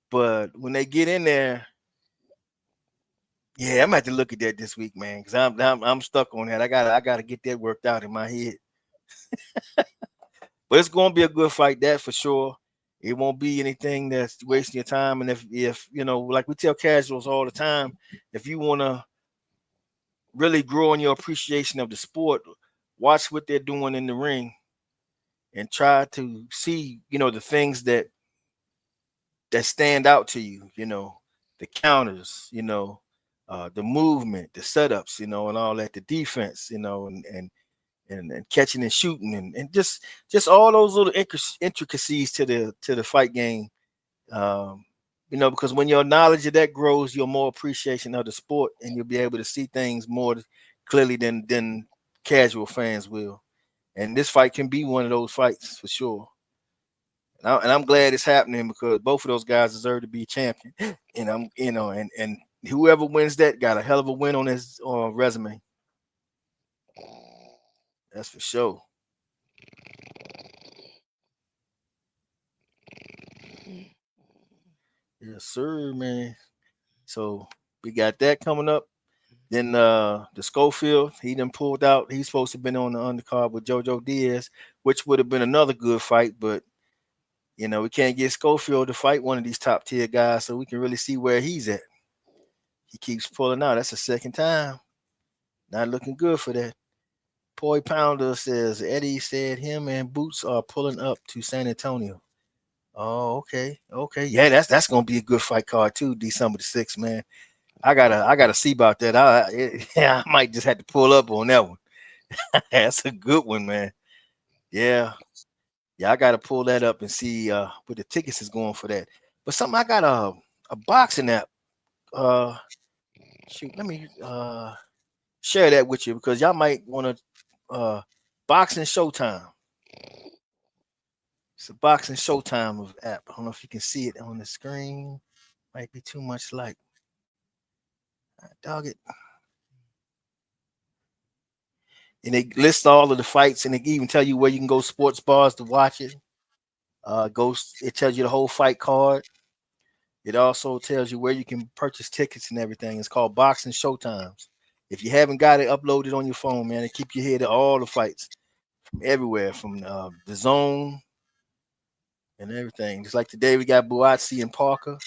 But when they get in there, yeah, I'm gonna have to look at that this week, man, because I'm stuck on that. I gotta get that worked out in my head. But it's gonna be a good fight, that for sure. It won't be anything that's wasting your time. And if like we tell casuals all the time, if you wanna really grow in your appreciation of the sport, watch what they're doing in the ring and try to see, the things that stand out to you, the counters, the movement, the setups, and all that, the defense, and catching and shooting and just all those little intricacies to the fight game. Because when your knowledge of that grows, your more appreciation of the sport, and you'll be able to see things more clearly than casual fans will. And this fight can be one of those fights for sure. And I'm glad it's happening because both of those guys deserve to be champion. And and whoever wins that got a hell of a win on his resume. That's for sure. Yes, sir, man. So we got that coming up. Then the Schofield, he done pulled out. He's supposed to have been on the undercard with JoJo Diaz, which would have been another good fight, but we can't get Schofield to fight one of these top tier guys, so we can really see where he's at. He keeps pulling out. That's the second time. Not looking good for that. Poi Pounder says Eddie said him and Boots are pulling up to San Antonio. Oh, okay, okay, yeah, that's gonna be a good fight card too. December the 6th, man. I gotta see about that. Yeah, I might just have to pull up on that one. That's a good one, man. Yeah, yeah, I gotta pull that up and see what the tickets is going for that. But something I got a boxing app. Uh, shoot, let me share that with you because y'all might want to boxing Showtime. It's a boxing Showtime of app. I don't know if you can see it on the screen. Might be too much light. Dog it. And they list all of the fights, and they even tell you where you can go sports bars to watch it. It tells you the whole fight card. It also tells you where you can purchase tickets and everything. It's called Boxing Showtimes. If you haven't got it uploaded on your phone, man, it keep you here to all the fights from everywhere, from the zone and everything. Just like today, we got Buatsi and Parker.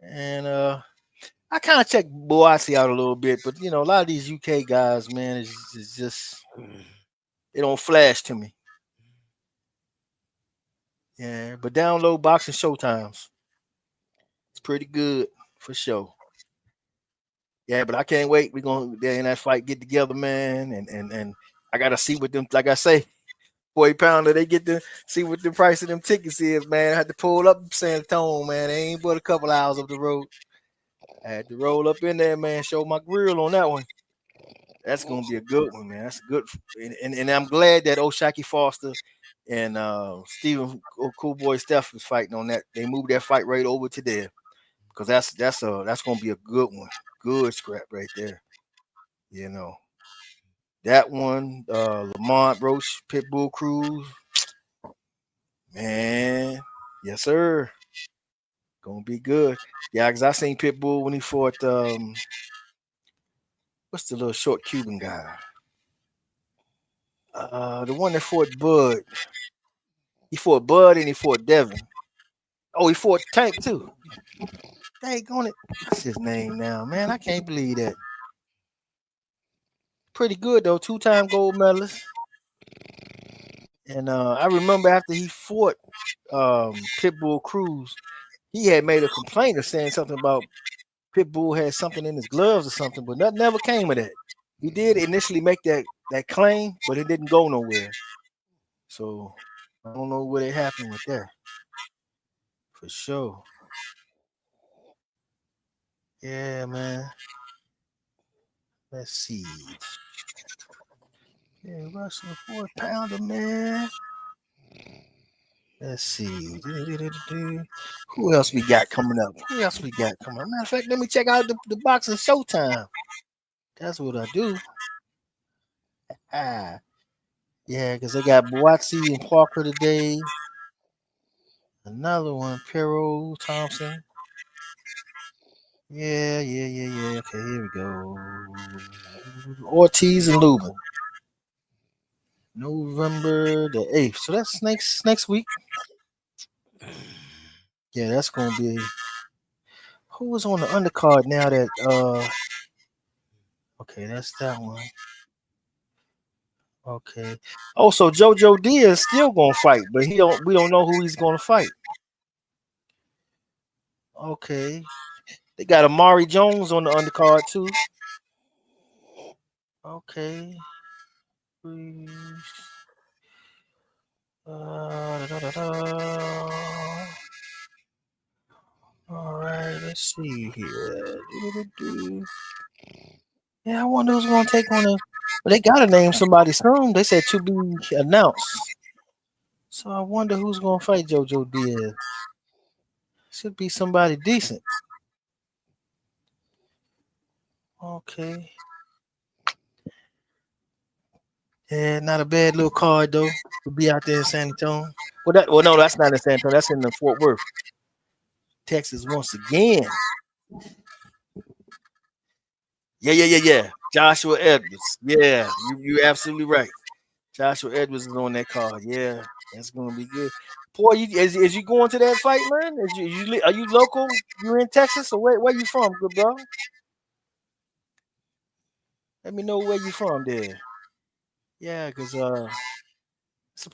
And I kind of checked Buatsi out a little bit, but a lot of these UK guys, man, is just It don't flash to me. Yeah, but download Boxing Showtimes. It's pretty good for sure. Yeah, but I can't wait. We're gonna in that fight get together, man, and I gotta see what them, like I say, 40 pounder, they get to see what the price of them tickets is, man. I had to pull up San Antonio, man. They ain't but a couple hours up the road. I had to roll up in there, man, show my grill on that one. That's gonna be a good one, man. That's good, and I'm glad that Oshaki Foster and Stephen Cool Boy Steph was fighting on that. They moved that fight right over to there because that's gonna be a good one, good scrap right there. You know that one, Lamont Roach, Pitbull Cruz, man, yes sir, gonna be good. Yeah, because I seen Pitbull when he fought what's the little short Cuban guy, the one that fought Bud. He fought Bud and he fought Devin. Oh, he fought Tank too. Dang on it. What's his name now, man? I can't believe that. Pretty good though, two-time gold medalist. And I remember after he fought Pitbull Cruz, he had made a complaint of saying something about Pitbull had something in his gloves or something, but nothing ever came of that. He did initially make that claim, but it didn't go nowhere. So I don't know what happened with that. For sure. Yeah, man. Let's see. Yeah, Russell 4 pounder, man. Let's see. Who else we got coming up? Who else we got coming up? Matter of fact, let me check out the Boxing Showtime. That's what I do. Ah, yeah, because they got Boatsy and Parker today. Another one, Pero Thompson. Yeah. Okay, here we go. Ortiz and Lubin. November the 8th. So that's next week. Yeah, that's gonna be. Who was on the undercard now that okay, that's that one. Okay. Oh, so JoJo Diaz still gonna fight, but we don't know who he's gonna fight. Okay. They got Amari Jones on the undercard too. Okay. All right, let's see here. Yeah, I wonder who's gonna take on him. But they gotta name somebody soon. They said to be announced. So I wonder who's gonna fight JoJo Diaz. Should be somebody decent. Okay. Yeah, not a bad little card though to be out there in San Antonio. Well, no, that's not in San Antonio. That's in the Fort Worth, Texas. Once again. Yeah. Joshua Edwards. Yeah, you're absolutely right. Joshua Edwards is on that card. Yeah, that's gonna be good. Boy, is you going to that fight, man? Are you local? You in Texas or where you from, good bro? Let me know where you from there. Yeah, because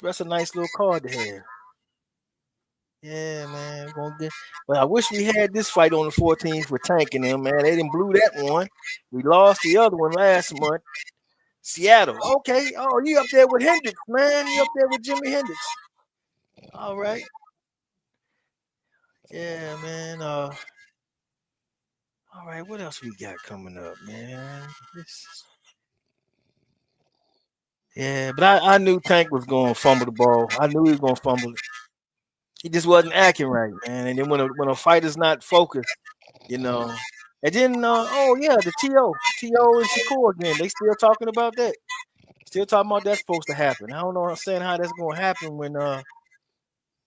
that's a nice little card to have. Yeah, man, we're gonna get. But I wish we had this fight on the 14th with Tank and them, man. They didn't blew that one. We lost the other one last month. Seattle. Okay. Oh, you up there with Hendricks, man. You up there with Jimi Hendrix. All right. Yeah, man. All right. What else we got coming up, man? Yeah, but I knew Tank was gonna fumble the ball. I knew he was gonna fumble it. He just wasn't acting right, man. And then when a fighter's not focused, you know. And then oh yeah, the TO and Shakur again. They still talking about that. Still talking about that's supposed to happen. I don't know. I'm saying how that's gonna happen when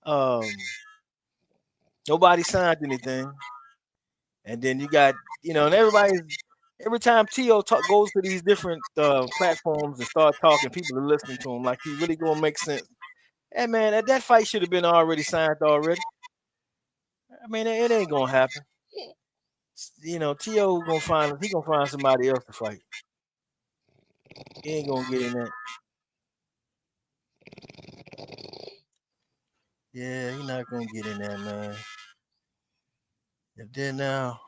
um nobody signed anything, and then you got and every time T.O. goes to these different platforms and start talking, people are listening to him like he really gonna make sense. Hey man, that fight should have been already signed already. I mean, it ain't gonna happen. T.O. gonna find somebody else to fight. He ain't gonna get in that. Yeah, he's not gonna get in there, man. And then now,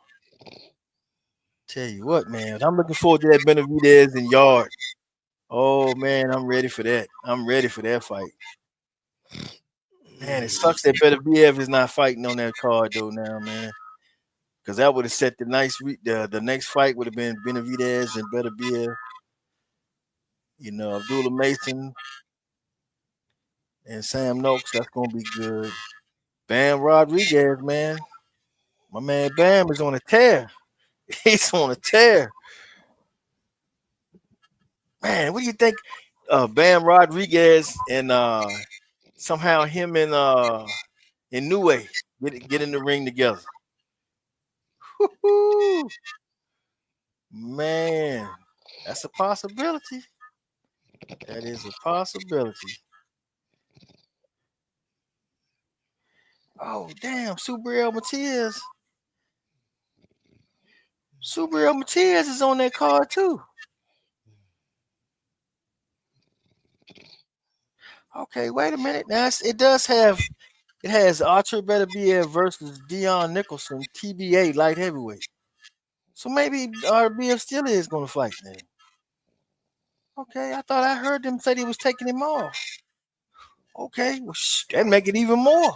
tell you what, man, I'm looking forward to that Benavidez and Yard. Oh man, I'm ready for that. I'm ready for that fight. Man, it sucks that Beterbiev is not fighting on that card though now, man. Because that would have set the next fight would have been Benavidez and Beterbiev. You know, Abdullah Mason and Sam Noakes. That's gonna be good. Bam Rodriguez, man. My man Bam is on a tear. He's on a tear. Man, what do you think? Bam Rodriguez and somehow him and Nue get in the ring together. Woo-hoo. Man, that's a possibility. That is a possibility. Oh damn, Subriel Matias. Subriel Matias is on that card too. Okay, wait a minute. Now it has Archer Beterbiev versus Dion Nicholson, TBA light heavyweight. So maybe RBF still is gonna fight then. Okay, I thought I heard them say they was taking him off. Okay, well, that make it even more.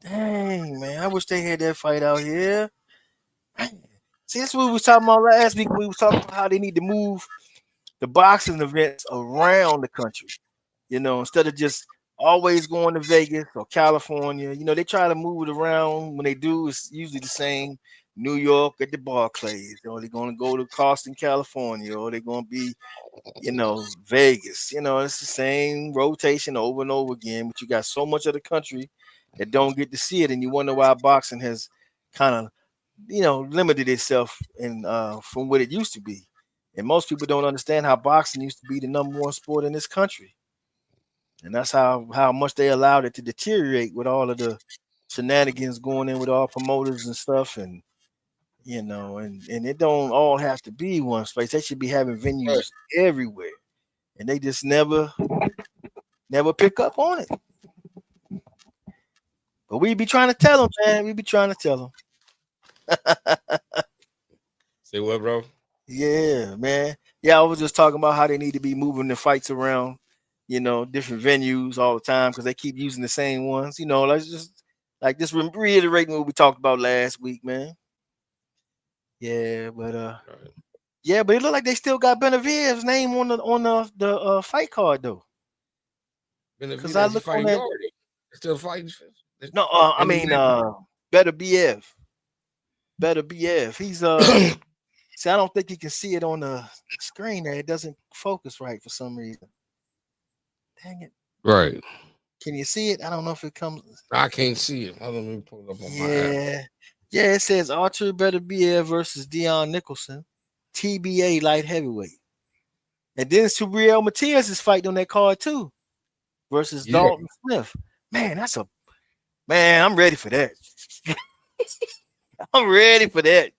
Dang, man, I wish they had that fight out here. See, that's what we was talking about last week. We was talking about how they need to move the boxing events around the country. You know, instead of just always going to Vegas or California. You know, they try to move it around. When they do, it's usually the same. New York at the Barclays, or they're going to go to Carson, California, or they're going to be, Vegas. You know, it's the same rotation over and over again. But you got so much of the country that don't get to see it, and you wonder why boxing has kind of, limited itself in from what it used to be. And most people don't understand how boxing used to be the number one sport in this country. And that's how much they allowed it to deteriorate with all of the shenanigans going in with all promoters and stuff. And and it don't all have to be one place. They should be having Right. venues everywhere. And they just never pick up on it. But we be trying to tell them, man. We be trying to tell them. Say what, bro? Yeah, man. Yeah, I was just talking about how they need to be moving the fights around, different venues all the time because they keep using the same ones. Let's just reiterating what we talked about last week, man. Yeah, but Right. yeah, but it looked like they still got Benavidez's name on the fight card though. Because I Benavidez, he looked on fighting that. Yardy. Still fighting. No, I mean Better BF. Better BF. He's see, I don't think you can see it on the screen there. It doesn't focus right for some reason. Dang it. Right. Can you see it? I don't know if it comes. I can't see it. Hold on, let me pull it up on my app. Yeah. Yeah, it says Archer Beterbiev versus Dion Nicholson, TBA light heavyweight. And then Subriel Matias is fighting on that card too versus Yeah. Dalton Smith. Man, I'm ready for that. I'm ready for that.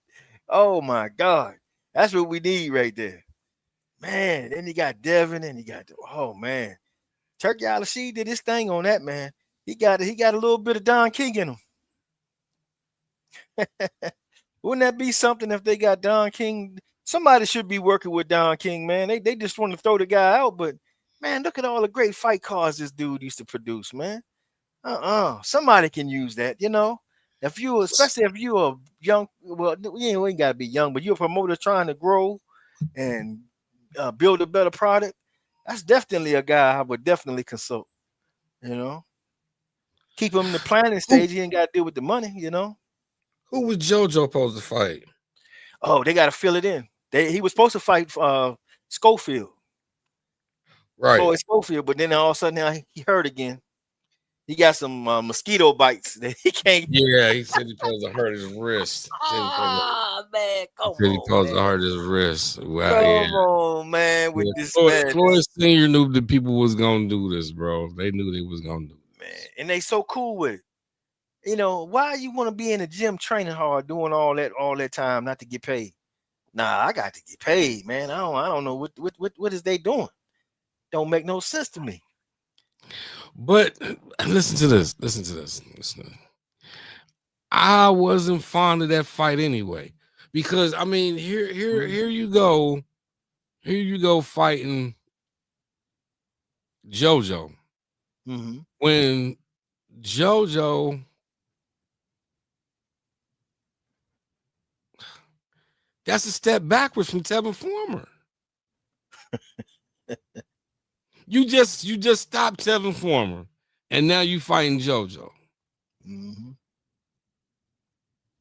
Oh my God. That's what we need right there. Man, then you got Devin and you got oh man. Turkey Al-Rashid did his thing on that, man. He got a little bit of Don King in him. Wouldn't that be something if they got Don King? Somebody should be working with Don King, man. They just want to throw the guy out, but man, look at all the great fight cards this dude used to produce, man. Somebody can use that, especially if you're a young, well, you ain't gotta be young, but you're a promoter trying to grow and build a better product. That's definitely a guy I would definitely consult. Keep him in the planning Who stage. He ain't got to deal with the money. who was JoJo supposed to fight? Oh, they got to fill it in. He was supposed to fight Schofield, Right. Floyd Schofield, but then all of a sudden now he hurt again. He got some mosquito bites that he can't. Yeah, he said he supposed to hurt his wrist. Man, He come said he on, supposed to man. hurt his wrist. Wow, yeah. Come on, man, with Yeah, this Floyd madness, Senior knew the people was gonna do this, bro. They knew they was gonna do man. this. And they so cool with it. Why you want to be in the gym training hard, doing all that time not to get paid? Nah, I got to get paid, man. I don't know what is they doing. Don't make no sense to me. But listen to this. Listen to this. Listen to this. I wasn't fond of that fight anyway, because I mean, here you go, fighting JoJo when JoJo, that's a step backwards from Tevin Former. You just stopped Tevin Former, and now you fighting JoJo.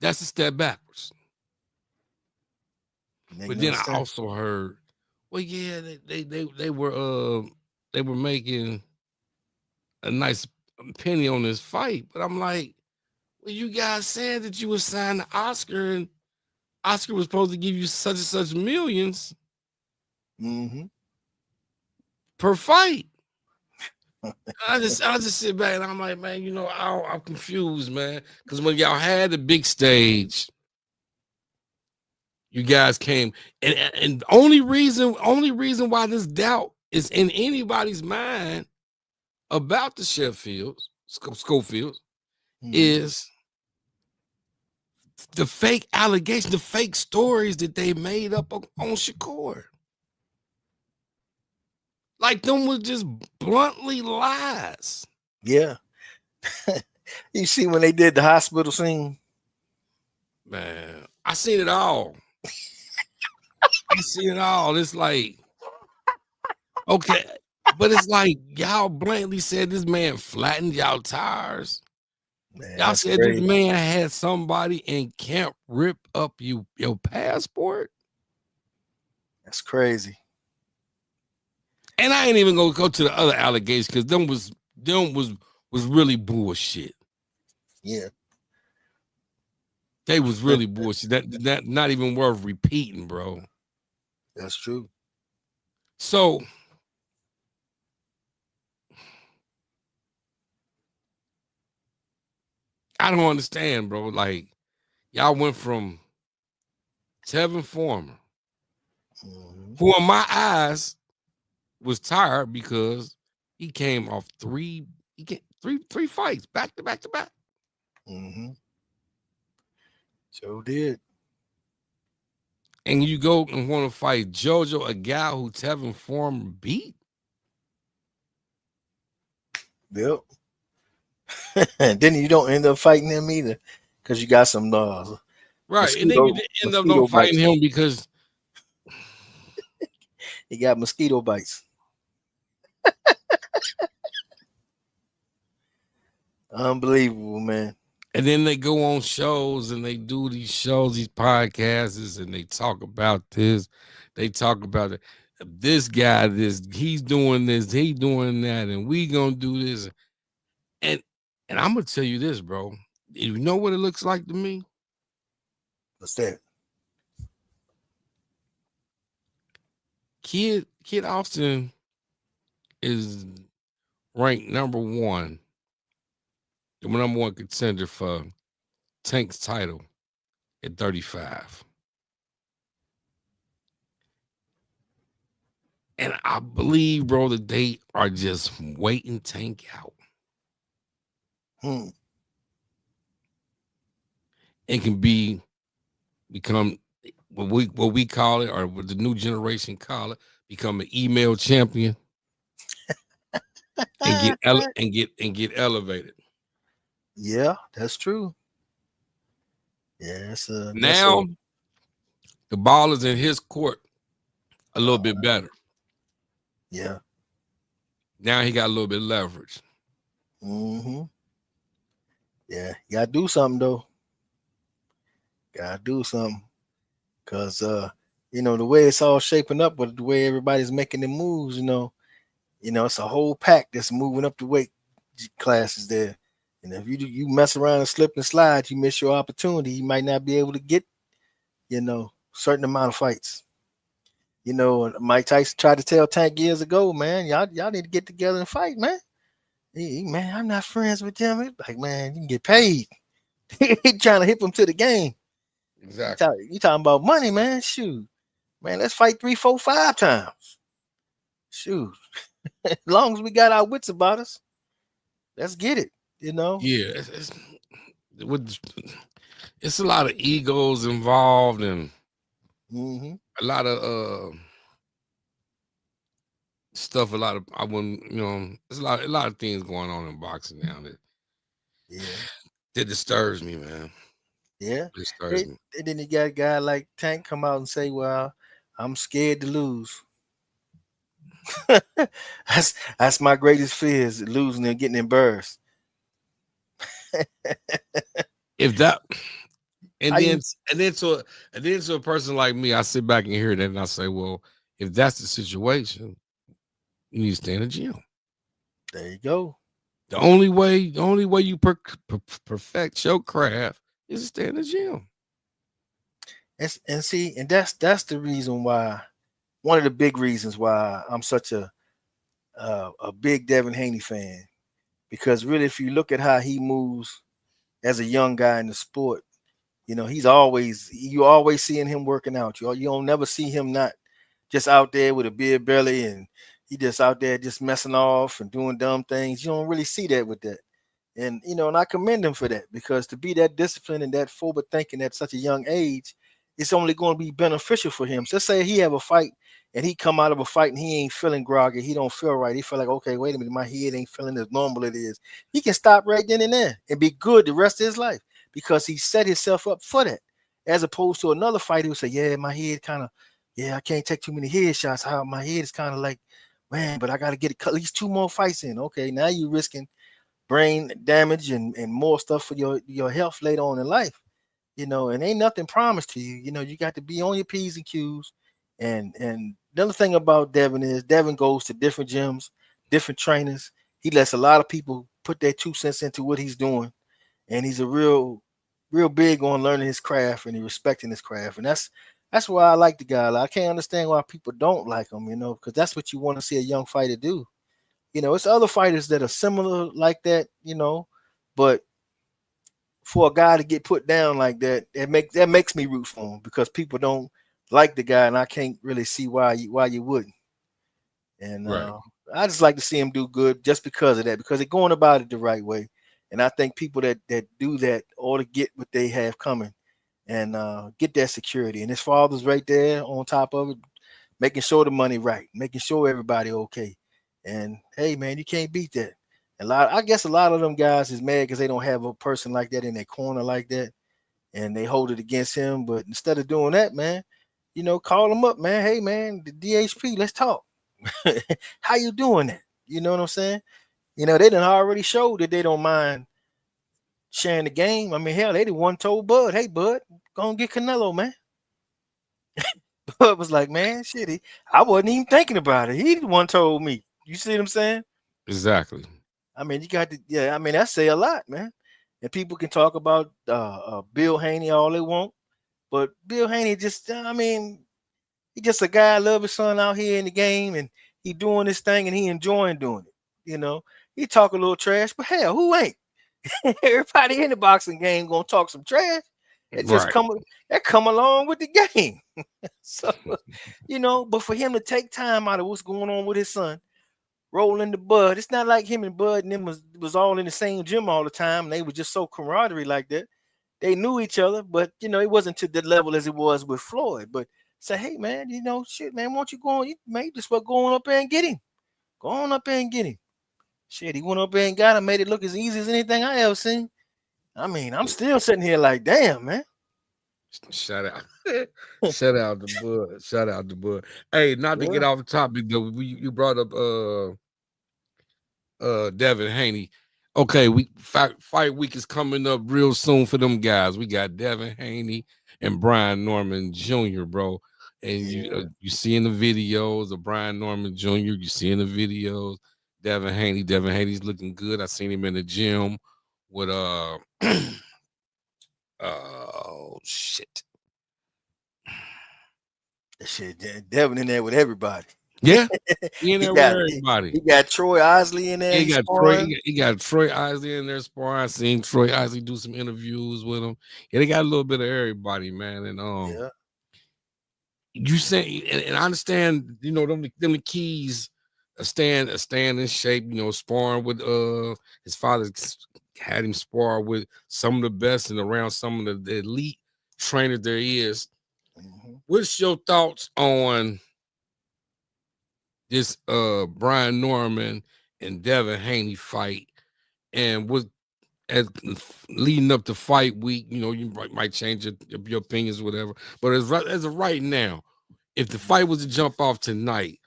That's a step backwards. But then I also heard, well, yeah, they were making a nice penny on this fight, but I'm like, well, you guys said that you were signed to Oscar, and Oscar was supposed to give you such and such millions per fight. I just sit back and I'm like, man, you know, I'm confused, man, because when y'all had the big stage, you guys came, and only reason why this doubt is in anybody's mind about the Schofields is the fake allegations, the fake stories that they made up on Shakur. Like, them was just bluntly lies. Yeah. You see when they did the hospital scene? Man, I seen it all. I seen it all. It's like, okay, but it's like y'all blatantly said this man flattened y'all tires. Man, y'all said crazy. This man had somebody in camp rip up your passport. That's crazy. And I ain't even gonna go to the other allegations because them was really bullshit. Yeah. They was really bullshit. That not even worth repeating, bro. That's true. So I don't understand, bro. Like, y'all went from Tevin Former, who in my eyes was tired because he came off three fights back to back to back. So did. And you go and want to fight JoJo, a guy who Tevin Former beat? Yep. And then you don't end up fighting him either because you got some right. And then you end up not fighting him because he got mosquito bites. Unbelievable, man. And then they go on shows and they do these shows, these podcasts, and they talk about this. They talk about it. This guy, he's doing this, he doing that, and we gonna do this. And I'm gonna tell you this, bro. You know what it looks like to me? What's that? Kid Austin is ranked number one, the number one contender for Tank's title at 35. And I believe, bro, that they are just waiting Tank out. It can become what we call it, or what the new generation call it, become an email champion and get elevated. Yeah, that's true. Yeah, now the ball is in his court a little bit better. Yeah. Now he got a little bit of leverage. Yeah, you gotta do something though. Gotta do something. Cause you know, the way it's all shaping up, with the way everybody's making the moves, you know, it's a whole pack that's moving up the weight classes there. And if you mess around and slip and slide, you miss your opportunity. You might not be able to get, certain amount of fights. Mike Tyson tried to tell Tank years ago, man, y'all need to get together and fight, man. Man, I'm not friends with them. It's like, man, you can get paid. He trying to hip him to the game. Exactly. You talking about money, man? Shoot, man, let's fight 3, 4, 5 times. Shoot, as long as we got our wits about us. Let's get it. You know. Yeah, with it's a lot of egos involved and Mm-hmm. a lot of stuff. A lot of I wouldn't, there's a lot of things going on in boxing now Yeah. that disturbs me, man. Yeah. Disturbs It, me. and then you got a guy like Tank come out and say, "Well, I'm scared to lose." That's my greatest fear is losing and getting embarrassed. If that How and you? then and then to a, and then to a person like me, I sit back and hear that and I say, well, if that's the situation, you need to stay in the gym. There you go. The only way you perfect your craft is to stay in the gym. And see, and that's the reason why. One of the big reasons why I'm such a big Devin Haney fan, because really, if you look at how he moves as a young guy in the sport, you always seeing him working out. You don't never see him not just out there with a beer belly and he just out there just messing off and doing dumb things. You don't really see that with that. And I commend him for that, because to be that disciplined and that forward thinking at such a young age, it's only going to be beneficial for him. So let's say he have a fight and he come out of a fight and he ain't feeling groggy, he don't feel right. He feel like, okay, wait a minute, my head ain't feeling as normal it is. He can stop right then and there and be good the rest of his life, because he set himself up for that. As opposed to another fighter who say, yeah, my head kind of, yeah, I can't take too many head shots. How my head is kind of like, man, but I got to get at least 2 more fights in. Okay, now you risking brain damage and more stuff for your health later on in life. And ain't nothing promised to you. You got to be on your P's and Q's. And the other thing about Devin is Devin goes to different gyms, different trainers. He lets a lot of people put their 2 cents into what he's doing. And he's a real big on learning his craft and he respecting his craft. And that's why I like the guy. Like, I can't understand why people don't like him, because that's what you want to see a young fighter do. It's other fighters that are similar like that, but for a guy to get put down like that, that makes me root for him, because people don't like the guy, and I can't really see why you wouldn't. And Right. I just like to see him do good just because of that, because they're going about it the right way. And I think people that do that ought to get what they have coming and get that security. And his father's right there on top of it, making sure the money right, making sure everybody okay. And hey, man, you can't beat that. I guess a lot of them guys is mad because they don't have a person like that in their corner like that, and they hold it against him. But instead of doing that, man, call him up, man. Hey, man, the DHP, let's talk. How you doing that? You know what I'm saying? They done already showed that they don't mind sharing the game. I mean, hell, they the one told Bud, hey, Bud, go and get Canelo, man. Bud was like, man, shit, I wasn't even thinking about it. He the one told me. You see what I'm saying? Exactly. I mean, you got to, yeah. I mean, that say a lot, man. And people can talk about Bill Haney all they want, but Bill Haney just, I mean, he just a guy love his son out here in the game, and he doing this thing, and he enjoying doing it. He talk a little trash, but hell, who ain't? Everybody in the boxing game gonna talk some trash. It just Right. come along with the game. So, but for him to take time out of what's going on with his son, rolling the Bud, it's not like him and Bud and them was all in the same gym all the time. And they were just so camaraderie like that. They knew each other, but it wasn't to the level as it was with Floyd. But say, hey man, shit, man, why don't you go on? You may just well go on up there and get him. Go on up there and get him. Shit, he went up there and got him, made it look as easy as anything I ever seen. I mean, I'm still sitting here like, damn, man. Shout out. Shout out to Bud. Shout out to Bud. Hey, not to get Yeah. off the topic though, you brought up Devin Haney. Okay, fight week is coming up real soon for them guys. We got Devin Haney and Brian Norman Jr., bro. And Yeah. you seeing the videos of Brian Norman Jr., you seeing the videos. Devin Haney. Devin Haney's looking good. I seen him in the gym with oh shit. That shit, Devin in there with everybody. Yeah, he in he there with got everybody. he got Troy Osley in there. Yeah, He's sparring. He got Troy Isley in there sparring. I seen Troy Isley do some interviews with him. Yeah, they got a little bit of everybody, man. And Yeah. you say, and I understand, them the keys a stand in shape, sparring with his father had him spar with some of the best and around some of the elite trainers there is. Mm-hmm. What's your thoughts on this Brian Norman and Devin Haney fight? And what as leading up to fight week, you might change your opinions, whatever. But as of right now, if the fight was to jump off tonight,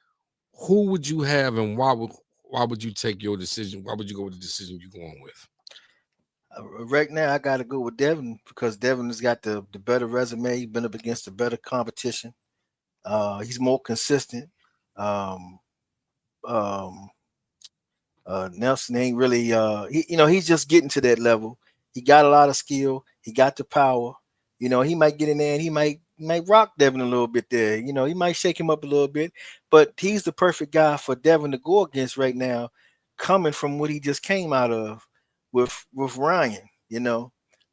who would you have, and why would you take your decision? Why would you go with the decision you're going with? Right now, I got to go with Devin because Devin has got the better resume. He's been up against the better competition. He's more consistent. Um, um, Nelson ain't really, he's just getting to that level. He got a lot of skill. He got the power. He might get in there and he might rock Devin a little bit there. He might shake him up a little bit, but he's the perfect guy for Devin to go against right now, coming from what he just came out of with Ryan.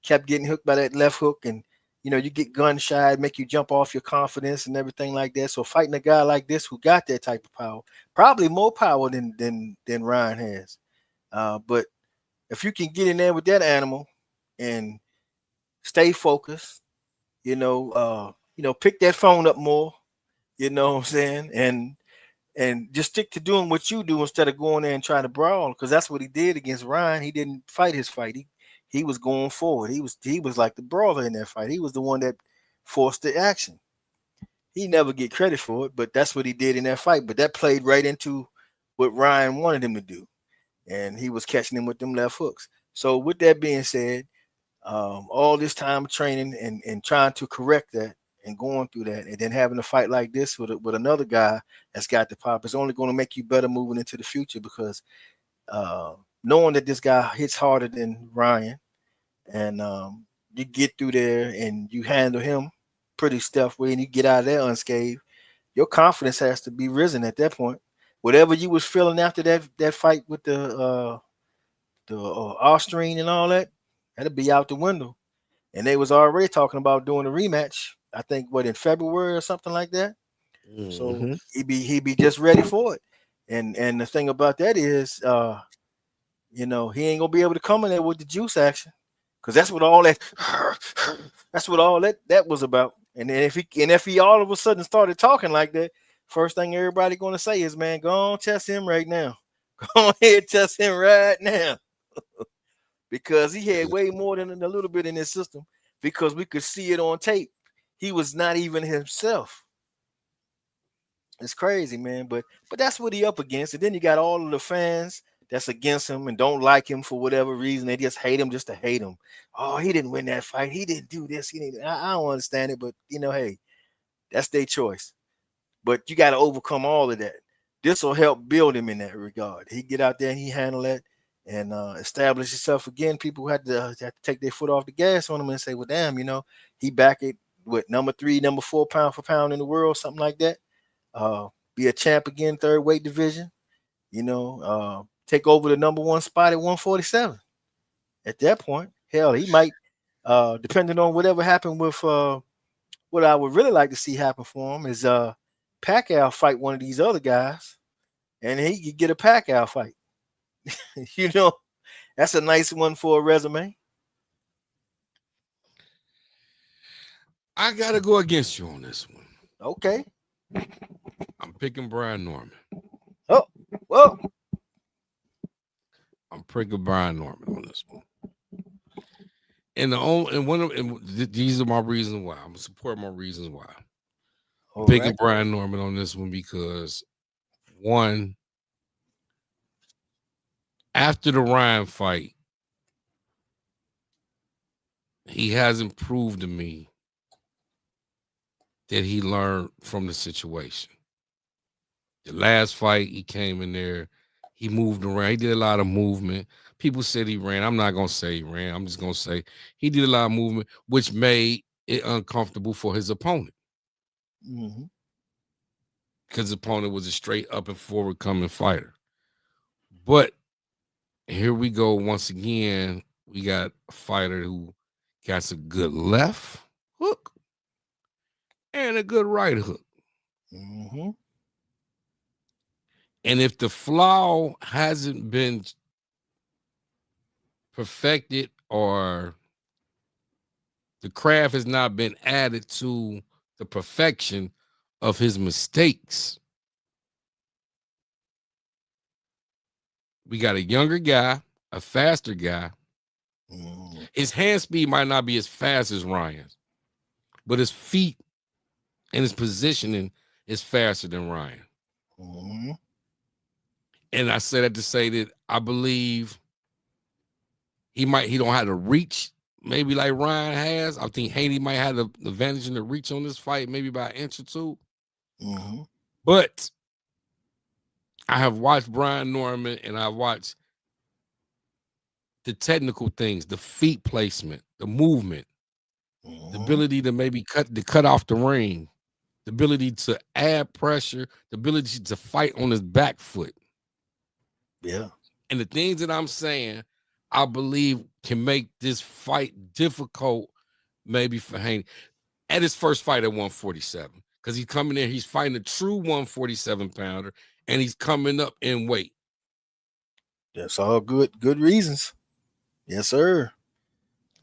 Kept getting hooked by that left hook, and you get gun shy, make you jump off your confidence and everything like that. So fighting a guy like this who got that type of power, probably more power than Ryan has. But if you can get in there with that animal and stay focused, pick that phone up more, you know what I'm saying, and just stick to doing what you do instead of going there and trying to brawl, because that's what he did against Ryan. He didn't fight his fight. He was going forward. He was like the brawler in that fight. He was the one that forced the action. He never get credit for it, but that's what he did in that fight. But that played right into what Ryan wanted him to do, and he was catching him with them left hooks. So with that being said, all this time training and trying to correct that and going through that, and then having a fight like this with another guy that's got the pop is only going to make you better moving into the future, because uh, knowing that this guy hits harder than Ryan, and you get through there and you handle him pretty stealthily and you get out of there unscathed, your confidence has to be risen at that point. Whatever you was feeling after that fight with the Austrian and all that, that'll be out the window. And they was already talking about doing a rematch. I think what, in February or something like that. So Mm-hmm. he be just ready for it. And the thing about that is, he ain't gonna be able to come in there with the juice action, because that's what all that that's what all that was about. And then if he all of a sudden started talking like that, first thing everybody gonna say is, man, go on test him right now. Go ahead, test him right now, because he had way more than a little bit in his system, because we could see it on tape. He was not even himself. It's crazy, man. But that's what he up against. And then you got all of the fans that's against him and don't like him for whatever reason. They just hate him just to hate him. Oh, he didn't win that fight. He didn't do this. He didn't. I don't understand it, but hey, that's their choice. But you got to overcome all of that. This will help build him in that regard. He get out there and he handle that and establish himself again. People had to take their foot off the gas on him and say, well, damn, he back at what, number 3, number 4 pound for pound in the world, something like that. Uh, be a champ again, third weight division. Take over the number 1 spot at 147. At that point, hell, he might, depending on whatever happened with what I would really like to see happen for him is Pacquiao fight one of these other guys, and he could get a Pacquiao fight. you know, that's a nice one for a resume. I gotta go against you on this one. Okay. I'm picking Brian Norman. Oh, well. I'm picking Brian Norman on this one. These are my reasons why. I'm gonna support my reasons why. I'm All picking right. Brian Norman on this one because, one, after the Ryan fight, he hasn't proved to me that he learned from the situation. The last fight, he came in there, he moved around, he did a lot of movement. People said he ran. I'm not gonna say he ran. I'm just gonna say he did a lot of movement, which made it uncomfortable for his opponent, Mm-hmm. because his opponent was a straight up and forward coming fighter. But here we go once again. We got a fighter who got a good left hook and a good right hook. Mm-hmm. And if the flaw hasn't been perfected or the craft has not been added to the perfection of his mistakes, we got a younger guy, a faster guy. His hand speed might not be as fast as Ryan's, but his feet and his positioning is faster than Ryan. And I say that to say that I believe he don't have the reach maybe like Ryan has. I think Haney might have the advantage in the reach on this fight, maybe by an inch or two. But I have watched Brian Norman and I watched the technical things, the feet placement, the movement, the ability to maybe cut off the ring, the ability to add pressure, the ability to fight on his back foot. Yeah. And the things that I'm saying, I believe can make this fight difficult maybe for Haney at his first fight at 147. Because he's coming in, he's fighting a true 147 pounder, and he's coming up in weight. That's all good reasons. Yes, sir.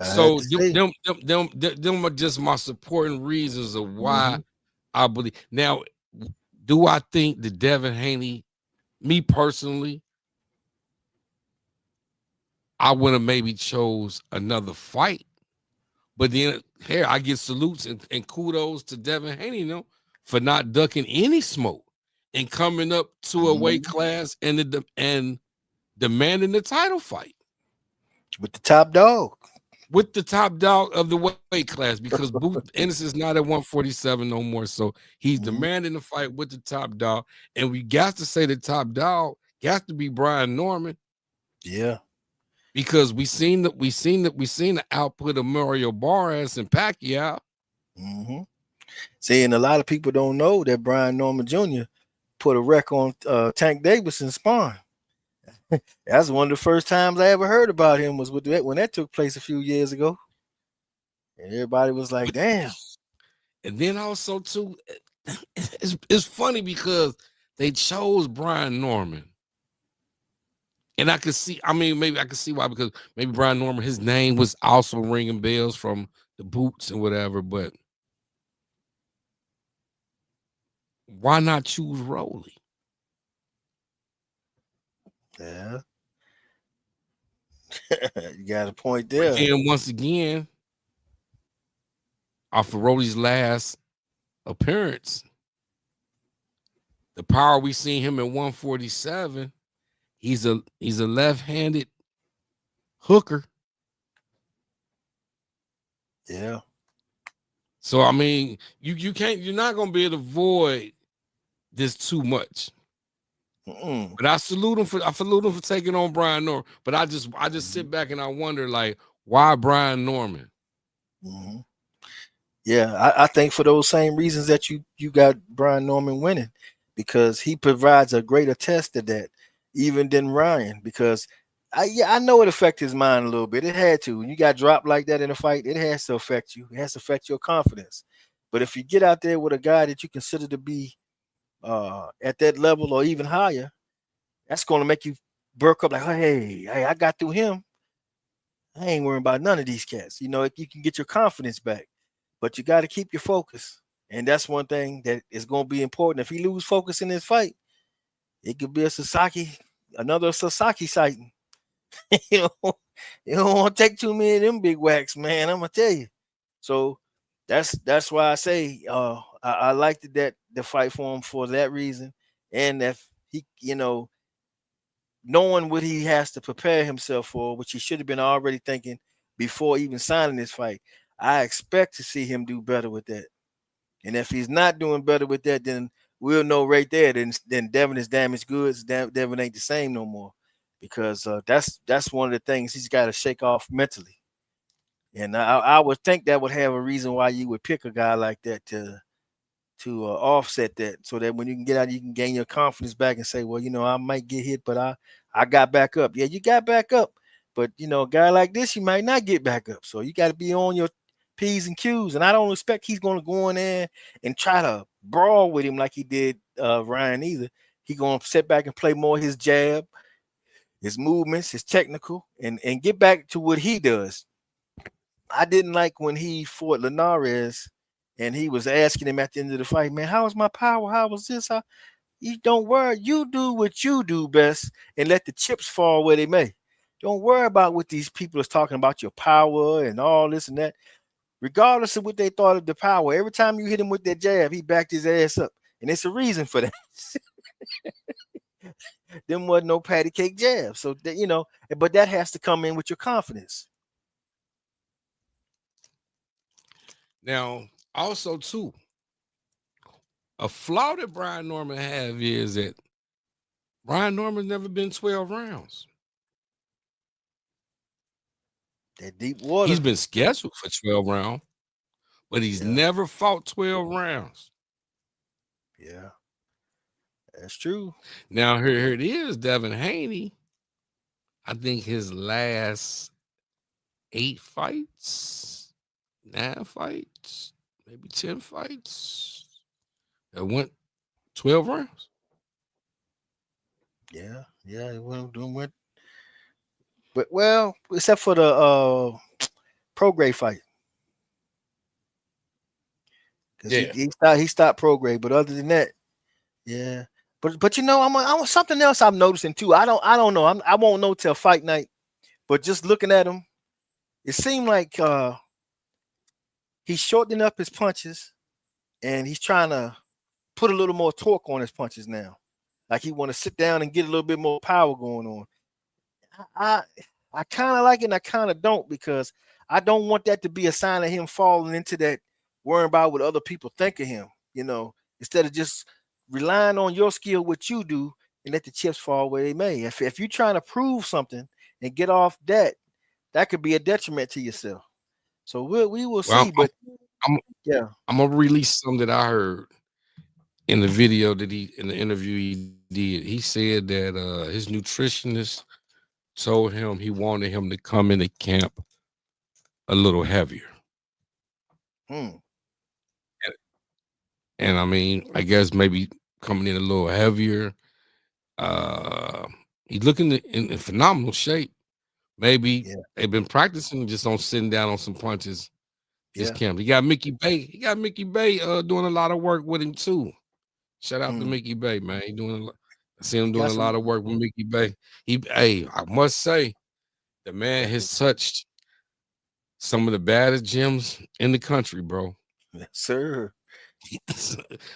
So them are just my supporting reasons of why I believe. Now, do I think that Devin Haney, me personally, I would have maybe chose another fight. But then here I get salutes and kudos to Devin Haney, for not ducking any smoke and coming up to a weight class and demanding the title fight with the top dog. With the top dog of the weight class, because Booth Ennis is not at 147 no more. So he's demanding the fight with the top dog. And we got to say the top dog got to be Brian Norman. Yeah. Because we seen the output of Mario Barras and Pacquiao. See, and a lot of people don't know that Brian Norman Jr. put a record on Tank Davison's sparring. That's one of the first times I ever heard about him was with that when that took place a few years ago. And everybody was like, damn. And then also too, it's funny because they chose Brian Norman. And I could see, maybe I could see why, because maybe Brian Norman, his name was also ringing bells from the boots and whatever, but why not choose Rolly? Yeah. You got a point there. And once again, off of Rolly's last appearance, the power we seen him at 147, he's a left-handed hooker. Yeah. So you're not gonna be able to avoid this too much. But I salute him for taking on Brian Norman. But I just sit back and I wonder, like, why Brian Norman? Yeah, I think for those same reasons that you got Brian Norman winning, because he provides a greater test of that, even than Ryan. Because I know it affected his mind a little bit. It had to. When you got dropped like that in a fight, it has to affect you. It has to affect your confidence. But if you get out there with a guy that you consider to be at that level or even higher, that's going to make you burk up like, hey, I got through him. I ain't worrying about none of these cats. You can get your confidence back, but you got to keep your focus. And that's one thing that is going to be important. If he lose focus in this fight, it could be another Sasaki sighting. You don't want to take too many of them big whacks, man. I'm gonna tell you. So that's why I say I liked the fight for him for that reason, and if he, knowing what he has to prepare himself for, which he should have been already thinking before even signing this fight, I expect to see him do better with that. And if he's not doing better with that, then we'll know right there. Then Devin is damaged goods. Devin ain't the same no more, because that's one of the things he's got to shake off mentally. And I would think that would have a reason why you would pick a guy like that to offset that, so that when you can get out, you can gain your confidence back and say, well, I might get hit, but I got back up. Yeah, you got back up, but a guy like this, you might not get back up. So you got to be on your P's and Q's. And I don't expect he's going to go in there and try to brawl with him like he did Ryan either. He gonna sit back and play more his jab, his movements, his technical, and get back to what he does. I didn't like when he fought Linares and he was asking him at the end of the fight, man, how was my power? How was this? How you don't worry, you do what you do best and let the chips fall where they may. Don't worry about what these people is talking about your power and all this and that. Regardless of what they thought of the power, every time you hit him with that jab, he backed his ass up. And it's a reason for that. Them wasn't no patty cake jab. So that, you know, but that has to come in with your confidence. Now, also too, a flaw that Brian Norman have is that Brian Norman's never been 12 rounds. That deep water. He's been scheduled for 12 rounds, but he's never fought 12 rounds. Yeah, that's true. Now, here it is, Devin Haney. I think his last 8 fights, 9 fights, maybe 10 fights, that went 12 rounds. Yeah, it went. But well, except for the Prograis fight. Because he stopped Prograis, but other than that, yeah. But you know, I'm something else I'm noticing too. I don't know. I won't know till fight night. But just looking at him, it seemed like he's shortening up his punches, and he's trying to put a little more torque on his punches now. Like he want to sit down and get a little bit more power going on. I kind of like it and I kind of don't, because I don't want that to be a sign of him falling into that worrying about what other people think of him, you know, instead of just relying on your skill, what you do, and let the chips fall where they may. If you're trying to prove something and get off that could be a detriment to yourself. So we will see. But I'm gonna release something that I heard in the video that in the interview he did. He said that his nutritionist told him he wanted him to come into camp a little heavier. And I mean, I guess maybe coming in a little heavier. He's looking in phenomenal shape. Maybe they've been practicing just on sitting down on some punches. This camp. He got Mickey Bay. Doing a lot of work with him too. Shout out to Mickey Bay, man. He doing I see him doing a lot of work with Mickey Bay. I must say, the man has touched some of the baddest gyms in the country, bro. Yes, sir.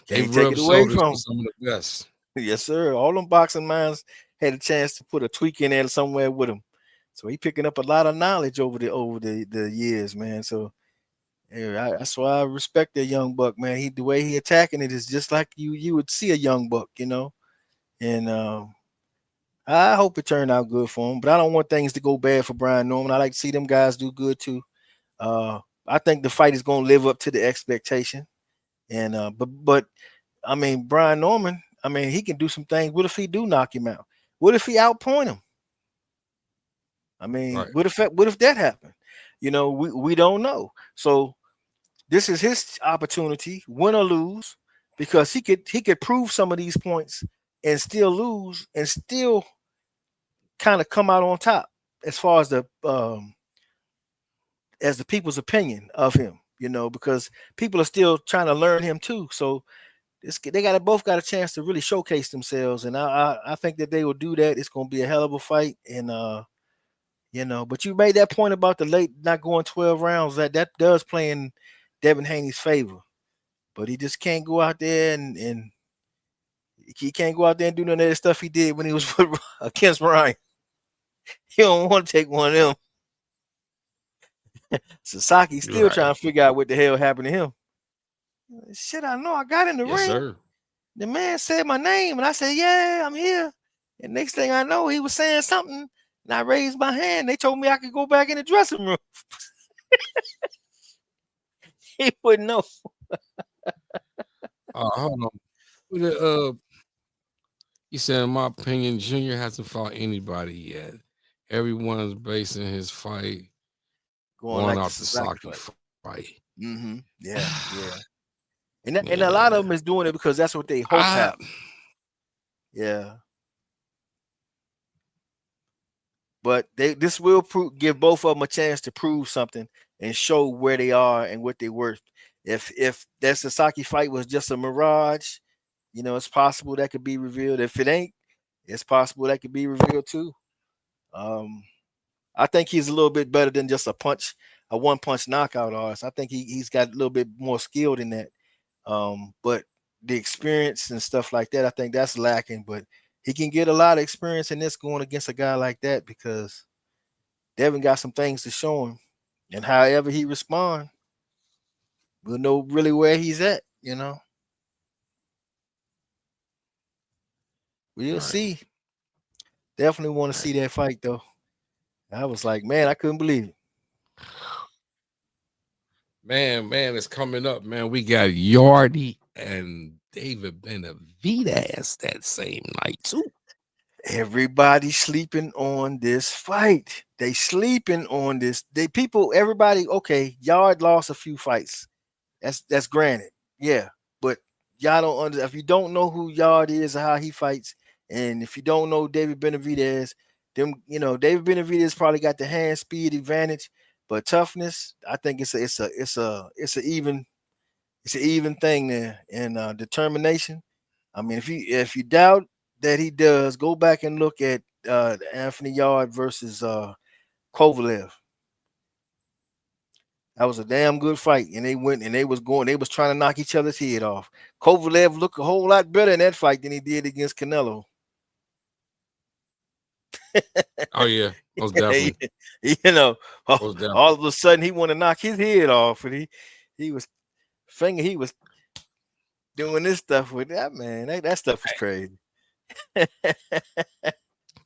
They've rubbed shoulders with some of the best. Yes, sir. All them boxing minds had a chance to put a tweak in there somewhere with him. So he picking up a lot of knowledge over the years, man. So that's why I respect that young buck, man. The way he attacking it is just like you would see a young buck, you know. And I hope it turned out good for him. But I don't want things to go bad for Brian Norman. I like to see them guys do good too. I think the fight is going to live up to the expectation. And but I mean, Brian Norman, I mean, he can do some things. What if he do knock him out? What if he outpoint him? I mean, what if that happened? You know, we don't know. So this is his opportunity, win or lose, because he could prove some of these points and still lose and still kind of come out on top as far as the people's opinion of him, you know, because people are still trying to learn him too. So they both got a chance to really showcase themselves, and I think that they will do that. It's going to be a hell of a fight, and you know. But you made that point about the late not going 12 rounds. That does play in Devin Haney's favor, but he just can't go out there and he can't go out there and do none of that stuff he did when he was against Ryan. He don't want to take one of them. Sasaki's still trying to figure out what the hell happened to him. Shit, I know. I got in the ring. Sir. The man said my name, and I said, "Yeah, I'm here." And next thing I know, he was saying something, and I raised my hand. They told me I could go back in the dressing room. He wouldn't know. Hold on. He said, in my opinion, Junior hasn't fought anybody yet. Everyone's basing his fight going off the Saki fight. Mm-hmm. Yeah. And a lot of them is doing it because that's what they hope happens. Yeah. But this will give both of them a chance to prove something and show where they are and what they're worth. If that Sasaki fight was just a mirage, it's possible that could be revealed. If it ain't, it's possible that could be revealed too. Um, I think he's a little bit better than just a one punch knockout artist. I think he's got a little bit more skill than that. But the experience and stuff like that, I think that's lacking. But he can get a lot of experience in this going against a guy like that because Devin got some things to show him. And however he respond, we'll know really where he's at, We'll Right. see. Definitely want to see that fight though. I was like, man, I couldn't believe it. Man, it's coming up, man. We got Yardy and David Benavidez that same night too. Everybody sleeping on this fight. They sleeping on this. Everybody, okay, Yard lost a few fights. That's granted. Yeah. But y'all don't if you don't know who Yard is or how he fights, and if you don't know David Benavidez, David Benavidez probably got the hand speed advantage, but toughness, I think it's an even thing there. And determination. I mean, if you doubt that he does, go back and look at Anthony Yard versus Kovalev. That was a damn good fight, and they went and they was trying to knock each other's head off. Kovalev looked a whole lot better in that fight than he did against Canelo. Oh yeah, most definitely. All of a sudden he want to knock his head off, and he was doing this stuff with that man. That stuff was crazy.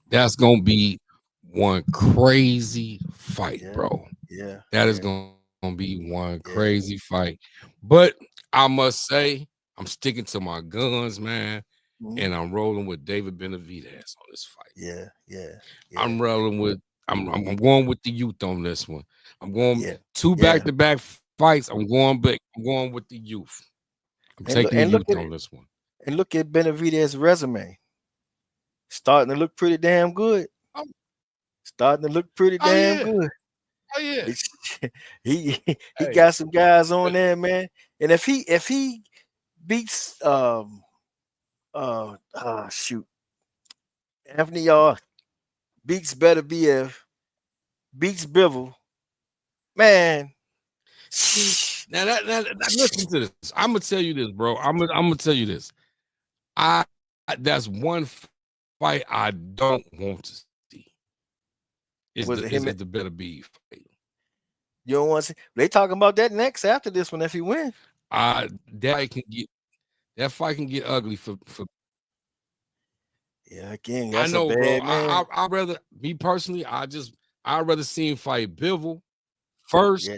That's gonna be one crazy fight, bro. Yeah, that is gonna be one crazy fight. But I must say, I'm sticking to my guns, man, and I'm rolling with David Benavidez on this fight. Yeah. I'm rolling with. I'm going with the youth on this one. I'm going two back-to-back fights. I'm going back. I'm going with the youth. I'm taking the youth on this one. And look at Benavidez's resume. Starting to look pretty damn good. Starting to look pretty damn good. Oh yeah. He got some guys on there, man. And if he beats shoot, Anthony Yard beats Beterbiev, beats Bivol, man. Now listen to this. I'm gonna tell you this, bro. I'm gonna tell you this. That's one fight I don't want to see. Is the Beterbiev fight. You don't want to see? They talking about that next after this one if he wins. That fight can get ugly for. Yeah, again, I know, bro. I rather me personally. I'd rather see him fight Bivol first.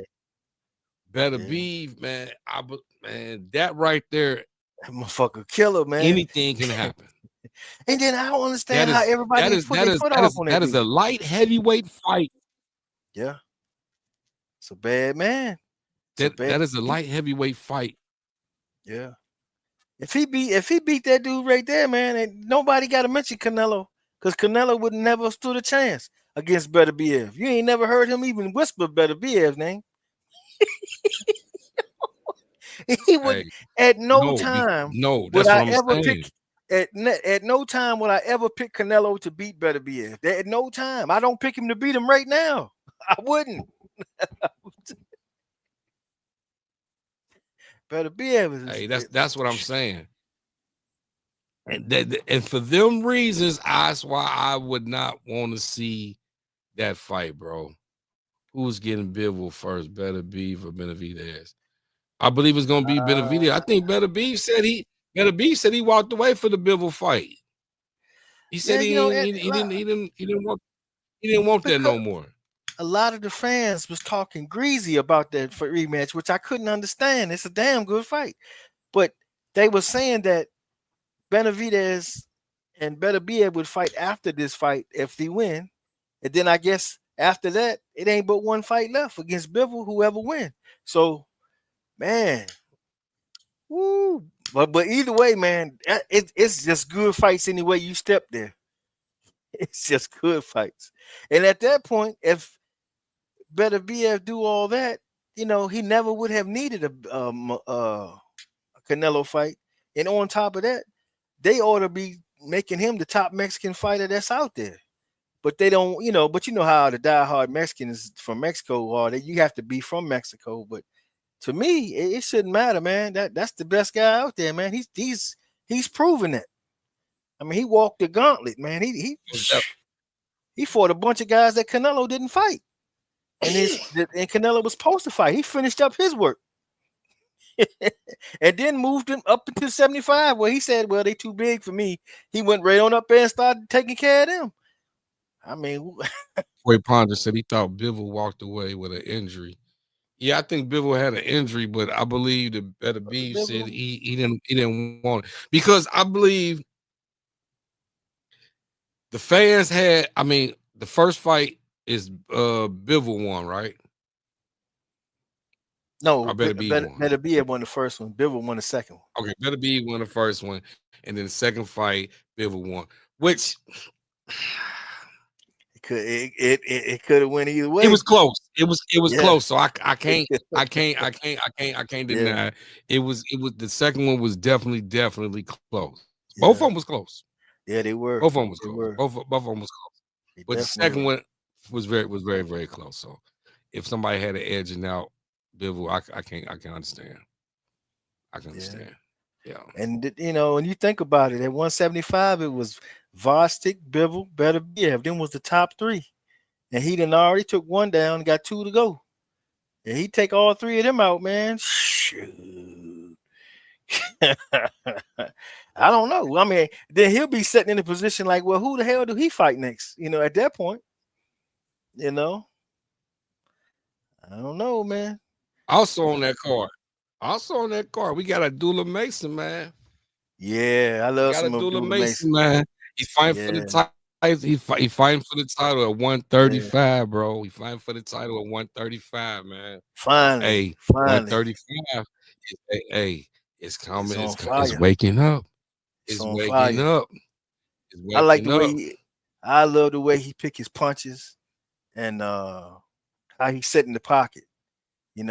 Beterbiev, man. Man, that right there, that motherfucker killer, man. Anything can happen. And then I don't understand how everybody put their foot off on that is a light heavyweight fight. Yeah, it's a bad man. That is a light heavyweight fight. Yeah. If he beat that dude right there, man, and nobody got to mention Canelo, because Canelo would never stood a chance against Beterbiev. You ain't never heard him even whisper Beterbiev's name. He would at no time. That's what I'm saying. At no time would I ever pick Canelo to beat Beterbiev. At no time. I don't pick him to beat him right now. I wouldn't. Beterbiev is. That's what I'm saying. And for them reasons, that's why I would not want to see that fight, bro. Who's getting Bivol first, Beterbiev or Benavidez? I believe it's gonna be Benavidez. I think Beterbiev said he walked away for the Bivol fight. He said he didn't want that no more. A lot of the fans was talking greasy about that rematch, which I couldn't understand. It's a damn good fight, but they were saying that Benavidez and Beterbiev would fight after this fight if they win, and then I guess after that it ain't but one fight left against Bivol, whoever win. So, man, woo, But either way, man, it's just good fights anyway you step there. It's just good fights. And at that point, if Better BF do all that, he never would have needed a Canelo fight. And on top of that, they ought to be making him the top Mexican fighter that's out there. But they don't, but you know how the diehard Mexicans from Mexico are. That you have to be from Mexico. But to me, it shouldn't matter, man. That's the best guy out there, man. He's proven it. I mean, he walked the gauntlet, man. He fought a bunch of guys that Canelo didn't fight, and Canelo was supposed to fight. He finished up his work, and then moved him up into 75, where he said, "Well, they too big for me." He went right on up there and started taking care of them. I mean, Roy Ponder said he thought Bivol walked away with an injury. Yeah, I think Bivol had an injury, but I believe the Better Beef said he didn't want it because I believe the fans had. I mean, the first fight is Bivol won, right? no, Or Better Better won the first one. Bivol won the second one. Okay, Better Be won the first one, and then the second fight Bivol won, which it could have went either way. it was close. It was Yeah. close. So I can't deny. Yeah. It was the second one was definitely close. Both of them was close. Yeah, they were. Both of them was They close. were. Both of them was close. But the second one was very close. So if somebody had an edge and out Bivol, I can understand. I can understand. Yeah. And when you think about it, at 175, it was Vostik, Bivol, Better BF. Then was the top three. And he done already took one down, got two to go. And he take all three of them out, man. Shoot. I don't know. I mean, then he'll be sitting in a position like, well, who the hell do he fight next? At that point. I don't know, man. Also on that card, we got Abdullah Mason, man. Yeah, I love some Abdullah Mason, man. He's fighting for the title. He fighting for the title at 135, bro. He fighting for the title at 135, man. Finally, 135. It's coming. It's waking up. It's waking up. I like the way I love the way he pick his punches and how he sit in the pocket. He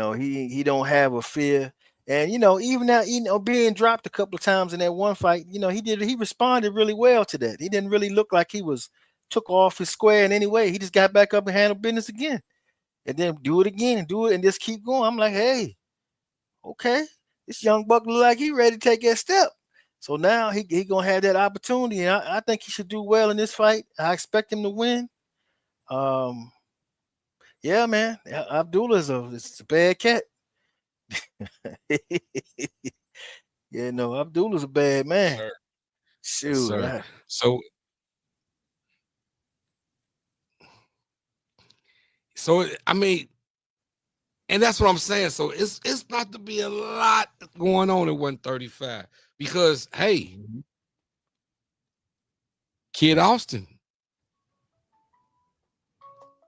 don't have a fear. And even now, being dropped a couple of times in that one fight, he responded really well to that. He didn't really look like he was took off his square in any way. He just got back up and handled business again. And then do it again and do it and just keep going. I'm like, hey, okay, this young buck look like he ready to take that step. So now he gonna have that opportunity. And I think he should do well in this fight. I expect him to win. Yeah, man. Abdullah is a bad cat. Abdullah's a bad man. Shoot. Yes, so I mean, and that's what I'm saying. So it's about to be a lot going on at 135 because hey, Kid Austin,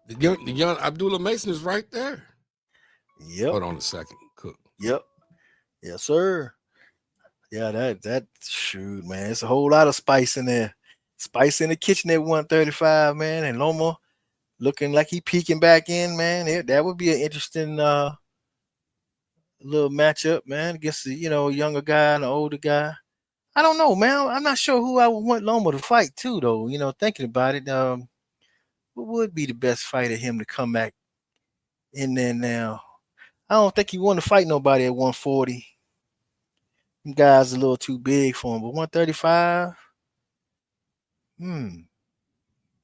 the young Abdullah Mason is right there. Yep. Hold on a second, Cook. Yep. Yes, sir. Yeah, that shoot, man. It's a whole lot of spice in there. Spice in the kitchen at 135, man. And Loma looking like he peeking back in, man. That would be an interesting little matchup, man, against the younger guy and the older guy. I don't know, man. I'm not sure who I would want Loma to fight too, though. Thinking about it, what would be the best fight of him to come back in there now? I don't think he want to fight nobody at 140. Them guys a little too big for him, but 135.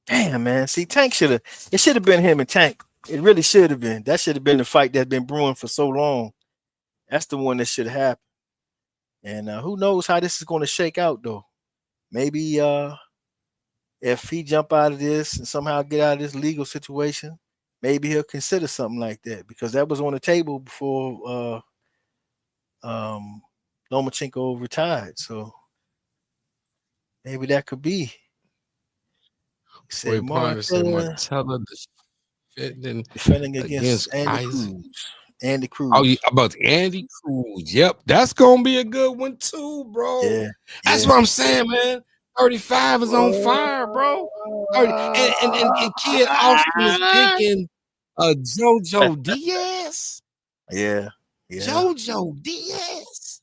Damn, man. See, Tank should have been him and Tank. It really should have been. That should have been the fight that's been brewing for so long. That's the one that should have happened. And who knows how this is going to shake out, though. Maybe if he jump out of this and somehow get out of this legal situation, maybe he'll consider something like that, because that was on the table before Lomachenko retired. So maybe that could be. Martella defending against Andy Cruz. Andy Oh, yeah, Cruz. about Andy Cruz. Yep, that's gonna be a good one too, bro. Yeah, That's yeah. what I'm saying, man. 35 is on fire, bro. 30, and Kid Austin is picking JoJo Diaz. Yeah, yeah, JoJo Diaz.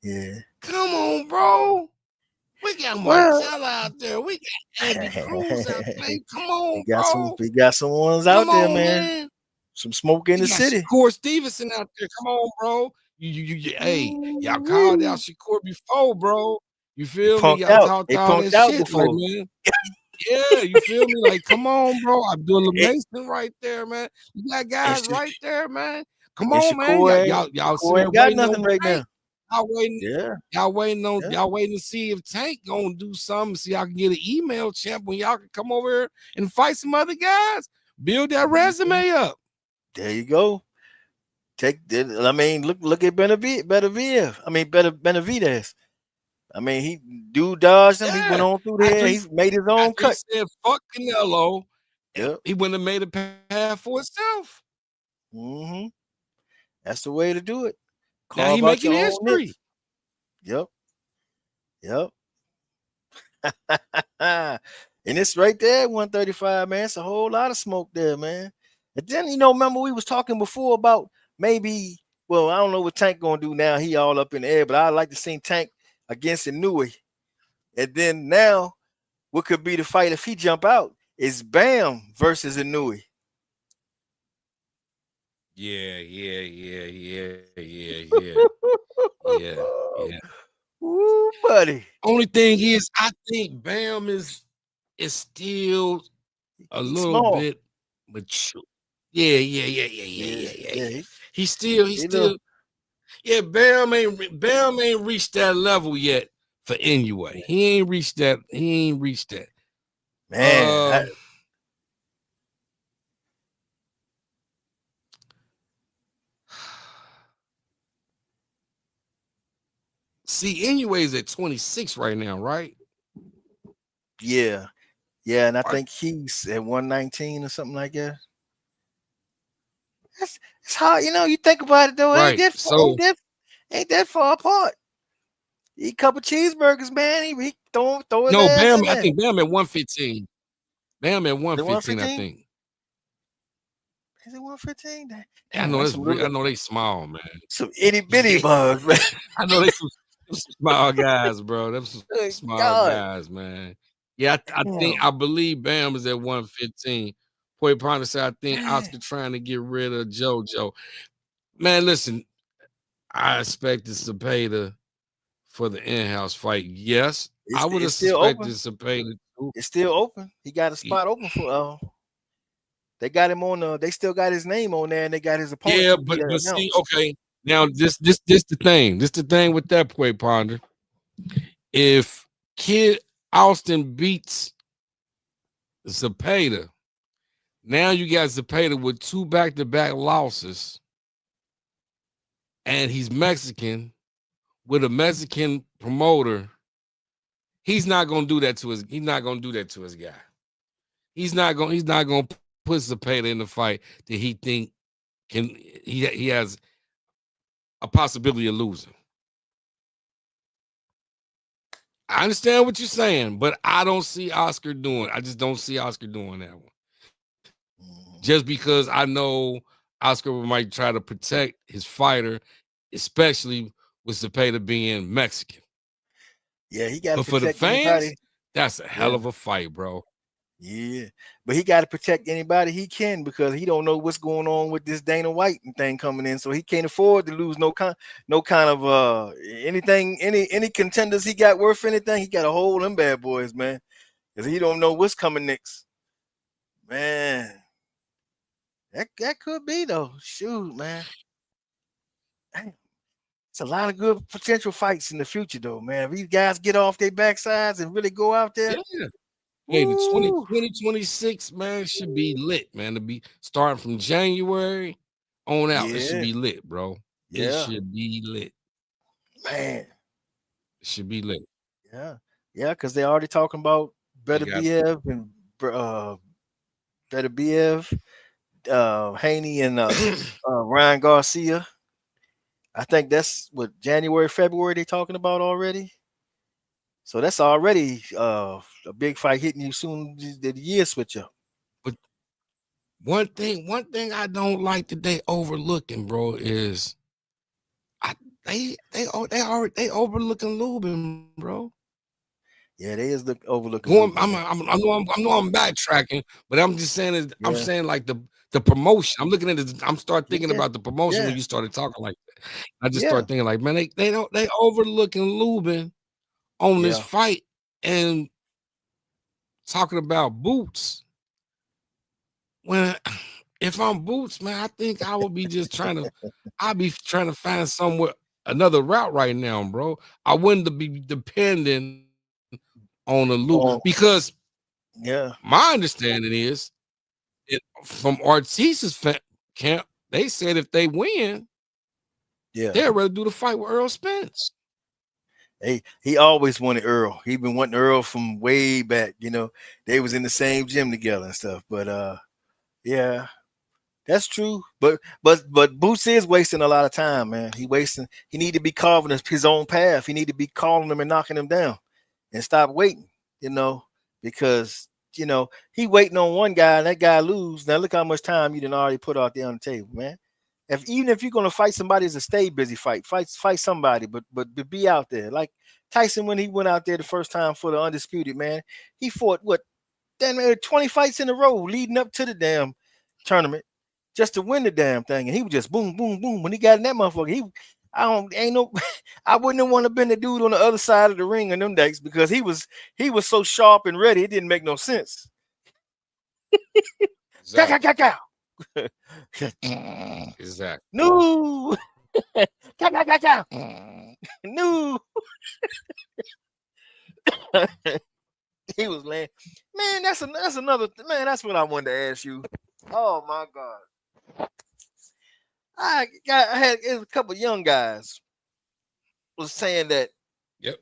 yeah. Come on, bro. We got Well, Martella out there. We got Andy Cruz out there. Come on, bro. we got some ones Come out there, on, man. man. Some smoke in You the got city. Shakur Stevenson out there. Come on, bro. Hey, y'all called out Ooh-wee. Shakur before, bro. You They feel me? punked Y'all out. talked They all that punked out shit, like, before. man. Yeah, you feel me? Like, come on, bro. Abdullah And, Mason right there, man. You got guys right there, man. Come and on, man. Y'all Shakur sitting there ain't got waiting nothing on right Tank. now. Y'all waiting. Yeah, yeah. Y'all waiting to see if Tank gonna do something so y'all can get an email champ when y'all can come over here and fight some other guys. Build that resume up. There you go. Look at Benavidez. I mean, he dude dodged him. He went Yeah. on through there. He's made his own After he cut. said fuck Canelo, Yep. he wouldn't have made a path for himself. Mm-hmm. That's the way to do it. Now he Carve out making your own history. niche. Yep. Yep. And it's right there, 135, man. It's a whole lot of smoke there, man. And then, remember we was talking before about maybe, well, I don't know what Tank gonna do now. He all up in the air, but I'd like to see Tank against Inouye. And then now, what could be the fight if he jump out is Bam versus Inouye. Yeah. Yeah. Ooh, buddy. Only thing is, I think Bam is still a He's little small. bit mature. Yeah. Yeah. He's He little. still. Yeah, Bam ain't reached that level yet for Inoue. He ain't reached that. Man, See, Inoue's at 26 right now, right? yeah. Yeah, and I think he's at 119 or something like that. It's hard, you think about it though, Right. So ain't that far apart. Eat a couple cheeseburgers, man. He throw his no, ass Bam. in I there. think Bam at 115. Bam at The 115. I 115? think. Is it 115? I Damn, know that's that's. I know they small, man. some itty bitty bugs, man. I know they some small guys, bro. Them some Good small God. guys, man. Yeah, Damn. I believe Bam is at 115. Boy Ponder said, I think Man. Oscar trying to get rid of JoJo. Man, listen, I expected Cepeda for the in-house fight. Yes, I would have It's still suspected open. Cepeda too. It's still open. He got a spot open for they got him on they still got his name on there and they got his opponent Yeah, to be but see, announced. okay. Now this the thing. This the thing with that Boy Ponder. If Kid Austin beats Cepeda, now you got Cepeda with 2 back-to-back losses, and he's Mexican with a Mexican promoter. He's not gonna do that to his. He's not gonna do that to his guy. He's not gonna put Cepeda in the fight that he think can. He has a possibility of losing. I understand what you're saying, but I don't see Oscar doing. I just don't see Oscar doing that one. Just because I know Oscar might try to protect his fighter, especially with Cepeda being Mexican. Yeah, he got to But for the protect fans, anybody. that's a hell Yeah. of a fight, bro. Yeah, but he got to protect anybody he can because he don't know what's going on with this Dana White thing coming in, so he can't afford to lose no kind of anything, any contenders he got worth anything. He got to hold them bad boys, man, because he don't know what's coming next. Man, that could be though. Shoot, man, damn. It's a lot of good potential fights in the future though, man. If these guys get off their backsides and really go out there. Yeah. Hey, the Woo. 2026, man, should be lit, man. To be starting from January on out, it should Yeah, be lit, bro. It yeah, should be lit. man. It should be lit. Yeah, yeah, because they're already talking about You Better got BF and Better BF, Haney and Ryan Garcia. I think that's what January, February they talking about already. So that's already a big fight hitting you soon as the year switch up. But one thing I don't like that they overlooking, bro, is they overlooking Lubin, bro. Yeah, they is overlooking Going, Lubin, man. I know I'm backtracking, but I'm just saying I'm Yeah, saying like the promotion. I'm looking at it. I'm start thinking yeah, about the promotion when yeah, you started talking like that. I just yeah, start thinking like, man, they overlooking Lubin on this yeah. fight and talking about Boots. When if I'm Boots, man, I think I would be just I'd be trying to find somewhere another route right now, bro. I wouldn't be dependent on a loop Oh, because yeah, my understanding is from Ortiz's camp, they said if they win, yeah. they'd rather do the fight with Earl Spence. He always wanted Earl. He been wanting Earl from way back. They was in the same gym together and stuff. But yeah, that's true. But Boots is wasting a lot of time, man. He need to be carving his own path. He need to be calling them and knocking them down and stop waiting, you know, because he waiting on one guy and that guy lose. Now look how much time you done already put out there on the table, man. Even if you're gonna fight somebody, it's a stay busy fight somebody, but be out there. Like Tyson when he went out there the first time for the undisputed, man, he fought what, damn near 20 fights in a row leading up to the damn tournament just to win the damn thing. And he was just boom, boom, boom. When he got in that motherfucker, I don't ain't no I wouldn't have want to been the dude on the other side of the ring in them days because he was so sharp and ready, it didn't make no sense. Exactly. No. Exactly. No. He was laying. Man, that's another man. That's what I wanted to ask you. Oh my God. I had a couple young guys was saying that Yep.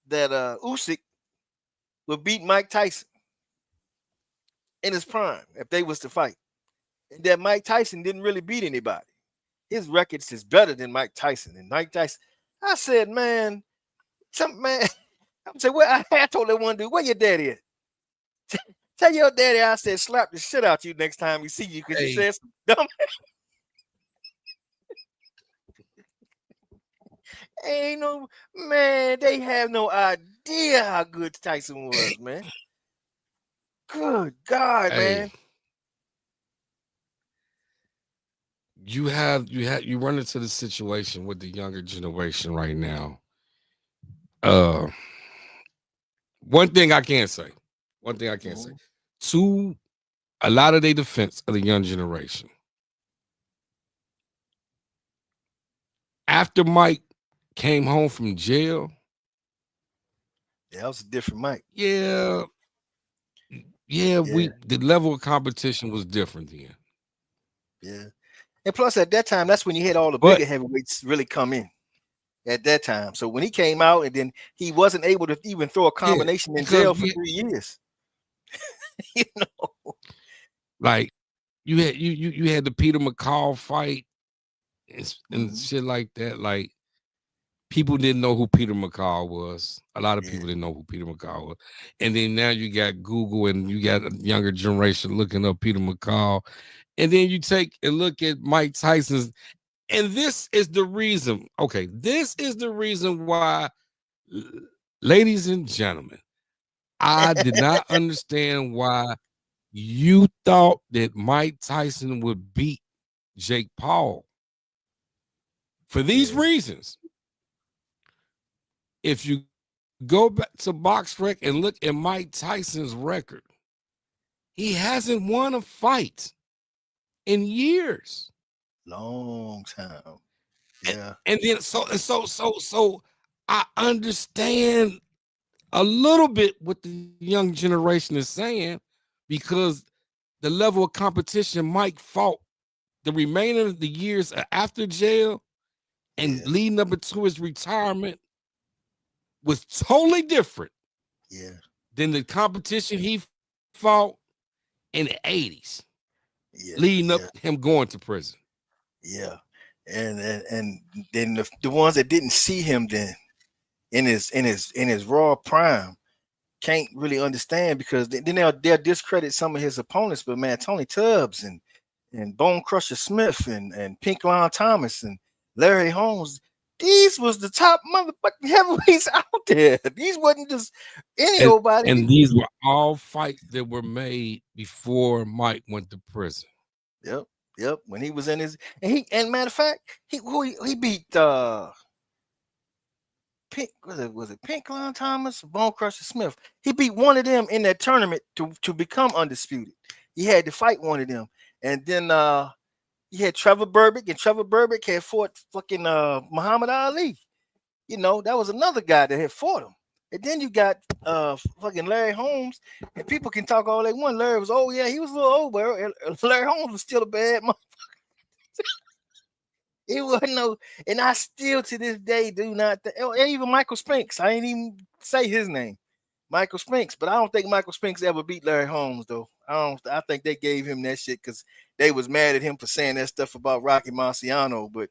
Usyk would beat Mike Tyson in his prime if they was to fight. And that Mike Tyson didn't really beat anybody. His records is better than Mike Tyson. And Mike Tyson, I said, man, I said, well, I told that one dude, where your daddy at? Tell your daddy I said slap the shit out you next time he see you because you Hey, said some dumb. Ain't no man, they have no idea how good Tyson was, man. Good God, hey, man. you run into the situation with the younger generation right now. Uh, one thing I can say, Mhm. to a lot of their defense of the young generation. After Mike came home from jail, Yeah, that was a different Mike. yeah, yeah, Yeah, the level of competition was different then. yeah. And plus, at that time, that's when you had all the But bigger heavyweights really come in at that time. So when he came out, and then he wasn't able to even throw a yeah, combination in because jail for 3 years. you know, like you had the Peter McCall fight and Mhm. shit like that. Like people didn't know who Peter McCall was. A lot of Yeah, people didn't know who Peter McCall was. And then now you got Google and you got a younger generation looking up Peter McCall. And then you take and look at Mike Tyson's. And this is the reason. Okay, this is the reason why, l- ladies and gentlemen, I did not understand why you thought that Mike Tyson would beat Jake Paul. For these yeah, reasons, if you go back to BoxRec and look at Mike Tyson's record, he hasn't won a fight in years. long time. And, Yeah, and then so I understand a little bit what the young generation is saying because the level of competition Mike fought the remainder of the years after jail and yeah, leading up into his retirement was totally different yeah, than the competition he fought in the 80s. Yeah, leading up yeah, to him going to prison. yeah. And then the ones that didn't see him then in his raw prime can't really understand, because then they'll discredit some of his opponents. But man, Tony Tubbs and Bone Crusher Smith and Pink Lon Thomas and Larry Holmes, these was the top motherfucking heavyweights out there. These wasn't just any And old body. and these were all fights that were made before Mike went to prison. Yep, yep. When he was in his and matter of fact, he beat Pink, was it Pink Lon Thomas, Bone Crusher Smith? He beat one of them in that tournament to become undisputed. He had to fight one of them, and then he had Trevor Berbick, and Trevor Berbick had fought fucking Muhammad Ali. You know, that was another guy that had fought him. And then you got fucking Larry Holmes, and people can talk all they want. Larry was, oh yeah, he was a little old, but Larry Holmes was still a bad motherfucker. It wasn't no, and I still to this day do not. Even Michael Spinks, I ain't even say his name, Michael Spinks, but I don't think Michael Spinks ever beat Larry Holmes though. I think they gave him that shit because they was mad at him for saying that stuff about Rocky Marciano, but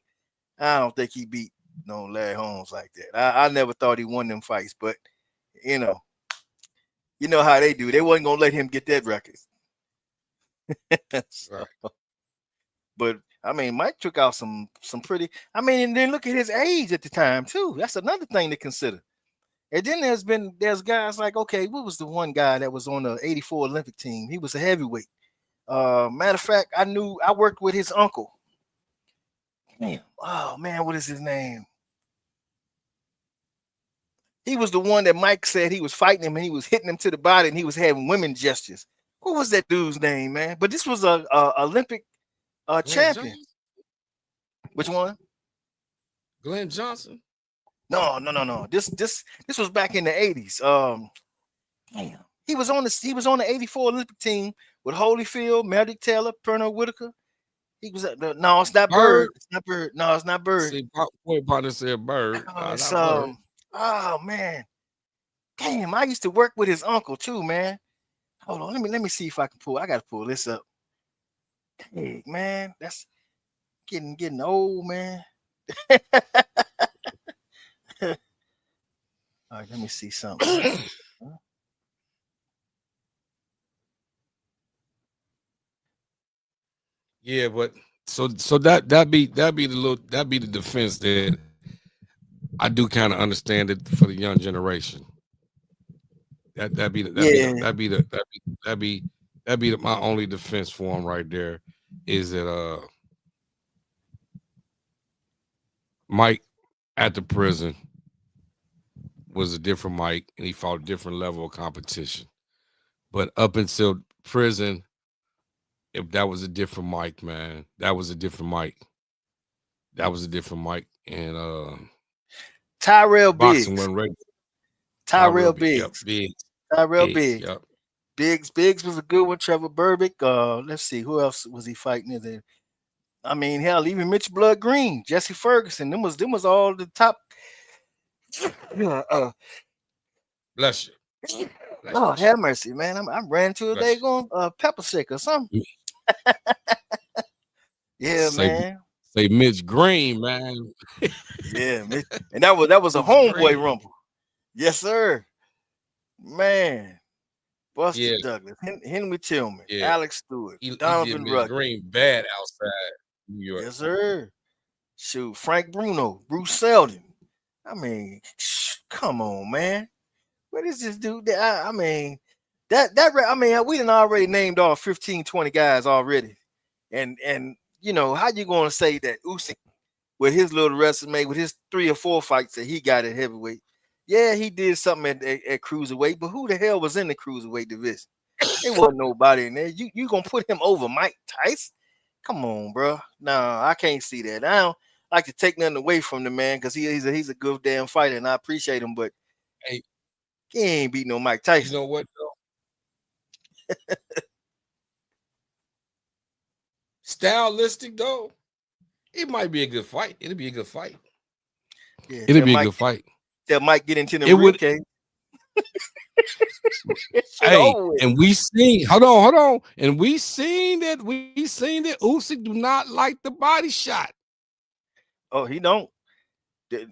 I don't think he beat no Larry Holmes like that. I never thought he won them fights, but you know how they do. They wasn't gonna let him get that record. So, but I mean, Mike took out some pretty. I mean, and then look at his age at the time too. That's another thing to consider. And then there's guys like, okay, what was the one guy that was on the '84 Olympic team? He was a heavyweight. Matter of fact, I worked with his uncle. Damn. Oh man, what is his name? He was the one that Mike said he was fighting him and he was hitting him to the body and he was having women gestures. What was that dude's name, man? But this was a Olympic champion. Johnson? Which one? Glenn Johnson? No. This was back in the 80s. Damn. He was on the '84 Olympic team with Holyfield, Merrick Taylor, Pernell Whitaker. He was no, it's not Bird. It's not Bird. No, it's not Bird. See, point partner said Bird. It's Bird. Oh man. Damn, I used to work with his uncle too, man. Hold on, let me see if I can pull. I gotta pull this up. Hey, man, that's getting old, man. All right, let me see something. Yeah, but so that be the defense that I do kind of understand it for the young generation. That'd be my only defense for him right there, is that Mike at the prison was a different Mike and he fought a different level of competition. But up until prison, if that was a different Mike, man, that was a different Mike. And Tyrell boxing Biggs. wasn't ready. Tyrell Biggs. Yep, Tyrell Biggs. Yep. Biggs was a good one. Trevor Berbick. Let's see, who else was he fighting there? I mean, hell, even Mitch Blood Green, Jesse Ferguson. Them was all the top. Bless you. Oh, have mercy, man. I ran to a day going pepper shake or something. Yeah, man. Say Mitch Green, man. Yeah, Mitch. And that was a homeboy rumble. Yes, sir. Man. Buster Douglas, Henry Tillman, Alex Stewart, Donovan Rucker. Green bad outside New York. Yes, sir. Shoot, Frank Bruno, Bruce Seldon. I mean, come on, man. What is this dude? I mean, we done already named all 15, 20 guys already. And you know, how you gonna say that Usyk, with his little resume, with his 3 or 4 fights that he got at heavyweight, yeah, he did something at cruiserweight, but who the hell was in the cruiserweight division? There wasn't nobody in there. You gonna put him over Mike Tyson? Come on, bro. No, I can't see that. I don't like to take nothing away from the man because he's a good damn fighter, and I appreciate him, but hey, he ain't beat no Mike Tyson. You know what, though? Stylistic, though, it might be a good fight. It'll be a good fight. Yeah, it'll be a good fight. That might get into the rib cage. Hey, and we seen, hold on. And we seen that Usyk do not like the body shot. Oh, he don't.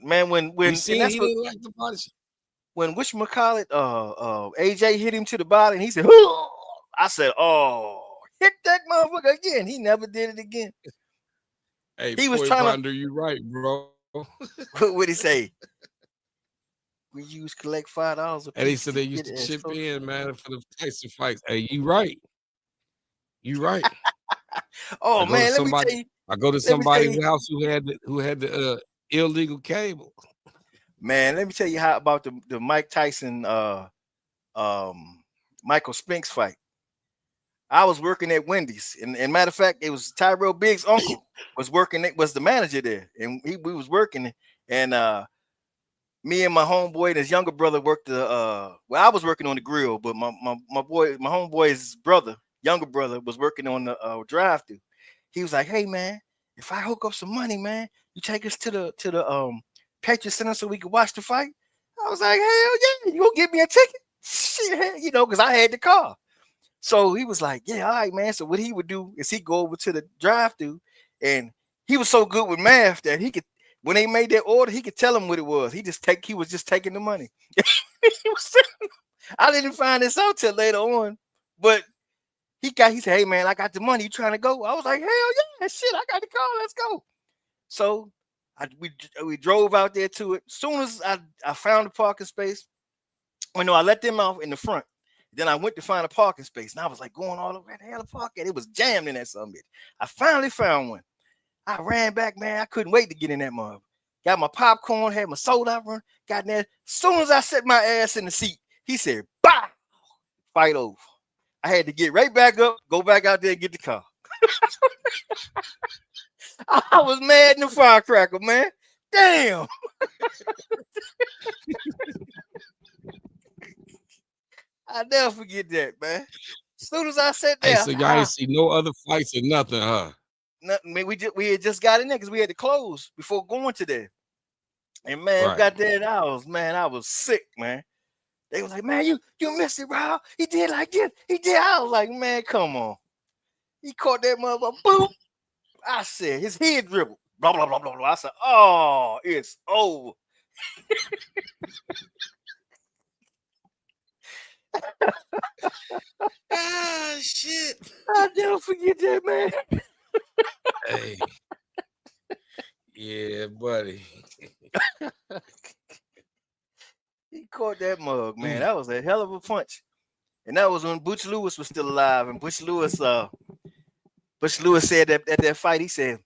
Man, when We and seen that's he what didn't like the body shot. when whatchamacallit, AJ hit him to the body and he said, "Huh." I said, "Oh, hit that motherfucker again." He never did it again. Hey, He was Boy trying Ponder, you right, bro. to what he say? We use collect $5 a And they piece said to they get used to it as chip social. in, man, for the Tyson fights. Hey, you right. You right. Oh I go to man, somebody, let me tell you, house who had the illegal cable. man, let me tell you how about the Mike Tyson Michael Spinks fight. I was working at Wendy's, and matter of fact, it was Tyrell Biggs' uncle was working. It was the manager there, and we was working, and me and my homeboy and his younger brother worked the. Well, I was working on the grill, but my homeboy's brother, younger brother, was working on the drive-through. He was like, "Hey man, if I hook up some money, man, you take us to the Patriot Center so we could watch the fight." I was like, "Hell yeah, you gonna give me a ticket?" Shit, because I had the car. So he was like, "Yeah, all right, man." So what he would do is he'd go over to the drive-through, and he was so good with math that he could, when they made their order, he could tell them what it was. He was just taking the money. I didn't find this out till later on, but he said, "Hey man, I got the money. You trying to go?" I was like, "Hell yeah, shit, I got the car. Let's go." So we drove out there to it. As soon as I found the parking space, no, I let them off in the front. Then I went to find a parking space, and I was like going all over the hell park at. It was jammed in that summit. I finally found one. I ran back, man. I couldn't wait to get in that mug. Got my popcorn, had my soda run, got in there. As soon as I set my ass in the seat, he said, "Bah!" Fight over. I had to get right back up, go back out there and get the car. I was mad in the firecracker, man. Damn. I never forget that, man. As soon as I sat Hey, there, I so said, y'all ain't see no other fights or nothing, huh? nothing, man. We had just got in there because we had to close before going to there. And man, we Right. got there and I was sick, man. They was like, "Man, you missed it, bro. He did like this. He did." I was like, "Man, come on." He caught that motherfucker. Boom. I said, his head dribbled. Blah blah blah blah blah. I said, "Oh, it's over." Ah, shit. I never forget that, man. Hey, yeah, buddy. He caught that mug, man. Mm. That was a hell of a punch. And that was when Butch Lewis was still alive. And Butch Lewis said that at that fight, he said,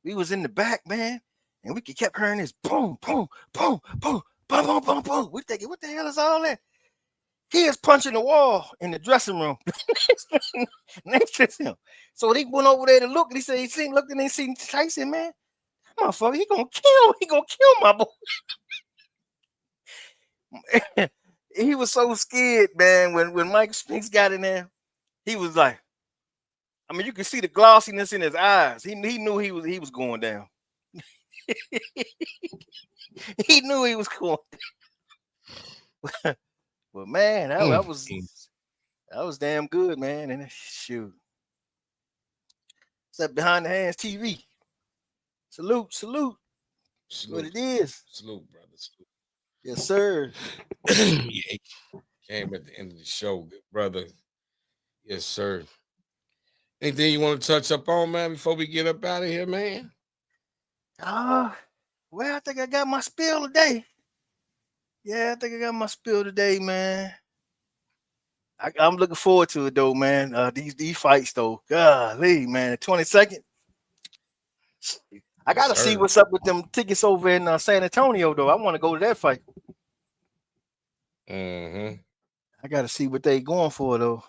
"We was in the back, man, and we kept hearing this boom, boom, boom, boom, boom, boom, boom, boom. We thinking, what the hell is all that?" He is punching the wall in the dressing room next to him. So he went over there to look, and he said looked and he seen Tyson, man. Motherfucker, he gonna kill my boy. He was so scared, man. When Mike Spinks got in there, he was like, I mean, you can see the glossiness in his eyes. He knew he was going down. He knew he was going. But man, Mm. that was damn good, man. And shoot, it's that behind the hands TV. Salute. That's what Salute. it is. Salute, brother. Salute. Yes, sir. Yeah, came at the end of the show, good brother. Yes, sir. Anything you want to touch up on, man, before we get up out of here, man? Well, I think I got my spill today. Yeah, I think I got my spill today, man. I'm looking forward to it though, man. These fights though, golly, man. The 22nd. I Yes, gotta see sir. what's up with them tickets over in San Antonio though. I want to go to that fight. Mm-hmm. I gotta see what they going for though.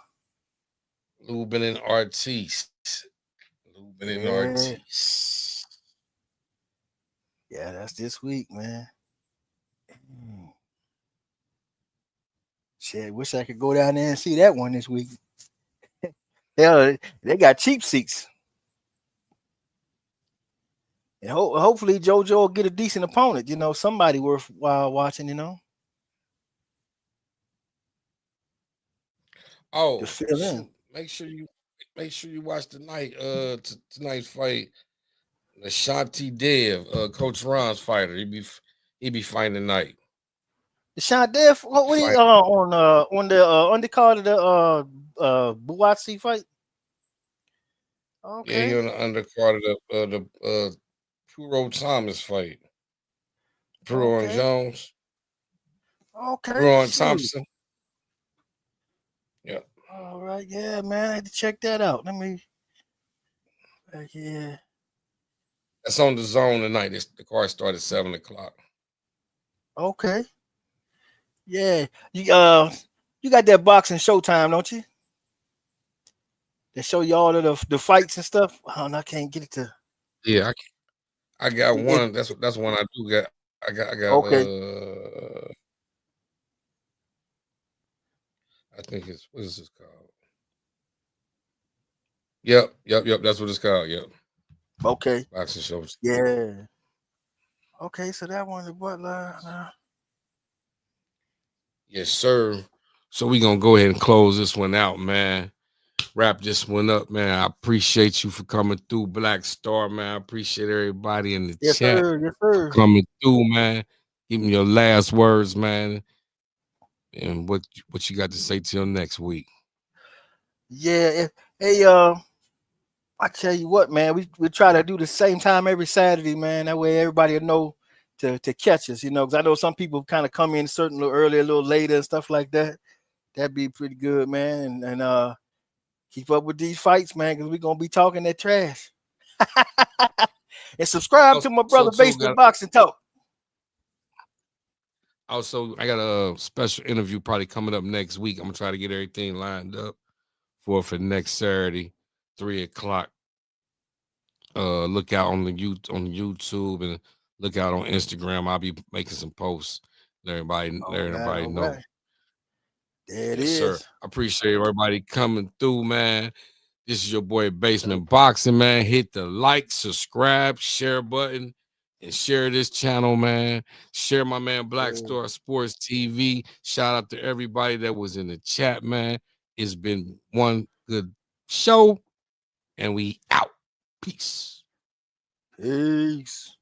Lubin and Artiste. Lubin and Yeah, Artiste. yeah, that's this week, man. Mm. Shit, wish I could go down there and see that one this week. Hell, they got cheap seats. And hopefully JoJo will get a decent opponent. Somebody worthwhile watching. to Oh fill in. shoot! Make sure you watch tonight's fight. Ashanti Dev, Coach Ron's fighter. He be fighting tonight. Deshaun Dev, what he Fight. on the undercard of the Buatsi fight? Yeah, he Okay, on the undercard of the Puro Thomas fight. Puro and okay, Jones. okay. Puro and Shoot. Thompson. Yeah. All right, yeah, man. I had to check that out. Let me. Yeah. That's on the zone tonight. The card started at 7 o'clock. Okay. Yeah. You got that boxing Showtime, don't you? They show you all of the fights and stuff. Oh, no, I can't get it to. Yeah, I got It, one. That's one I do got. I got okay. I think it's what is this called? Yep. That's what it's called. Yep. Okay. Boxing shows. Yeah. Okay. So that one, the Butler. Yes, sir. So we gonna go ahead and close this one out, man. Wrap this one up, man. I appreciate you for coming through, Black Star, man. I appreciate everybody in the Yes, chat sir. Yes, for sir. coming through, man. Give me your last words, man, and what you got to say till next week. Yeah. Hey, I tell you what, man. We try to do the same time every Saturday, man. That way everybody will know to catch us, because I know some people kind of come in certain little early, a little later, and stuff like that. That'd be pretty good, man. And keep up with these fights, man, because we're gonna be talking that trash. And subscribe to my brother Basement Boxing Talk. Also, I got a special interview probably coming up next week. I'm gonna try to get everything lined up for next Saturday, 3 o'clock. Look out on YouTube and look out on Instagram. I'll be making some posts. Let everybody All know. right. There it Yes, sir. is. I appreciate everybody coming through, man. This is your boy Basement Boxing, man. Hit the like, subscribe, share button, and share this channel, man. Share my man Black Star Sports TV. Shout out to everybody that was in the chat, man. It's been one good show, and we out. Peace. Peace.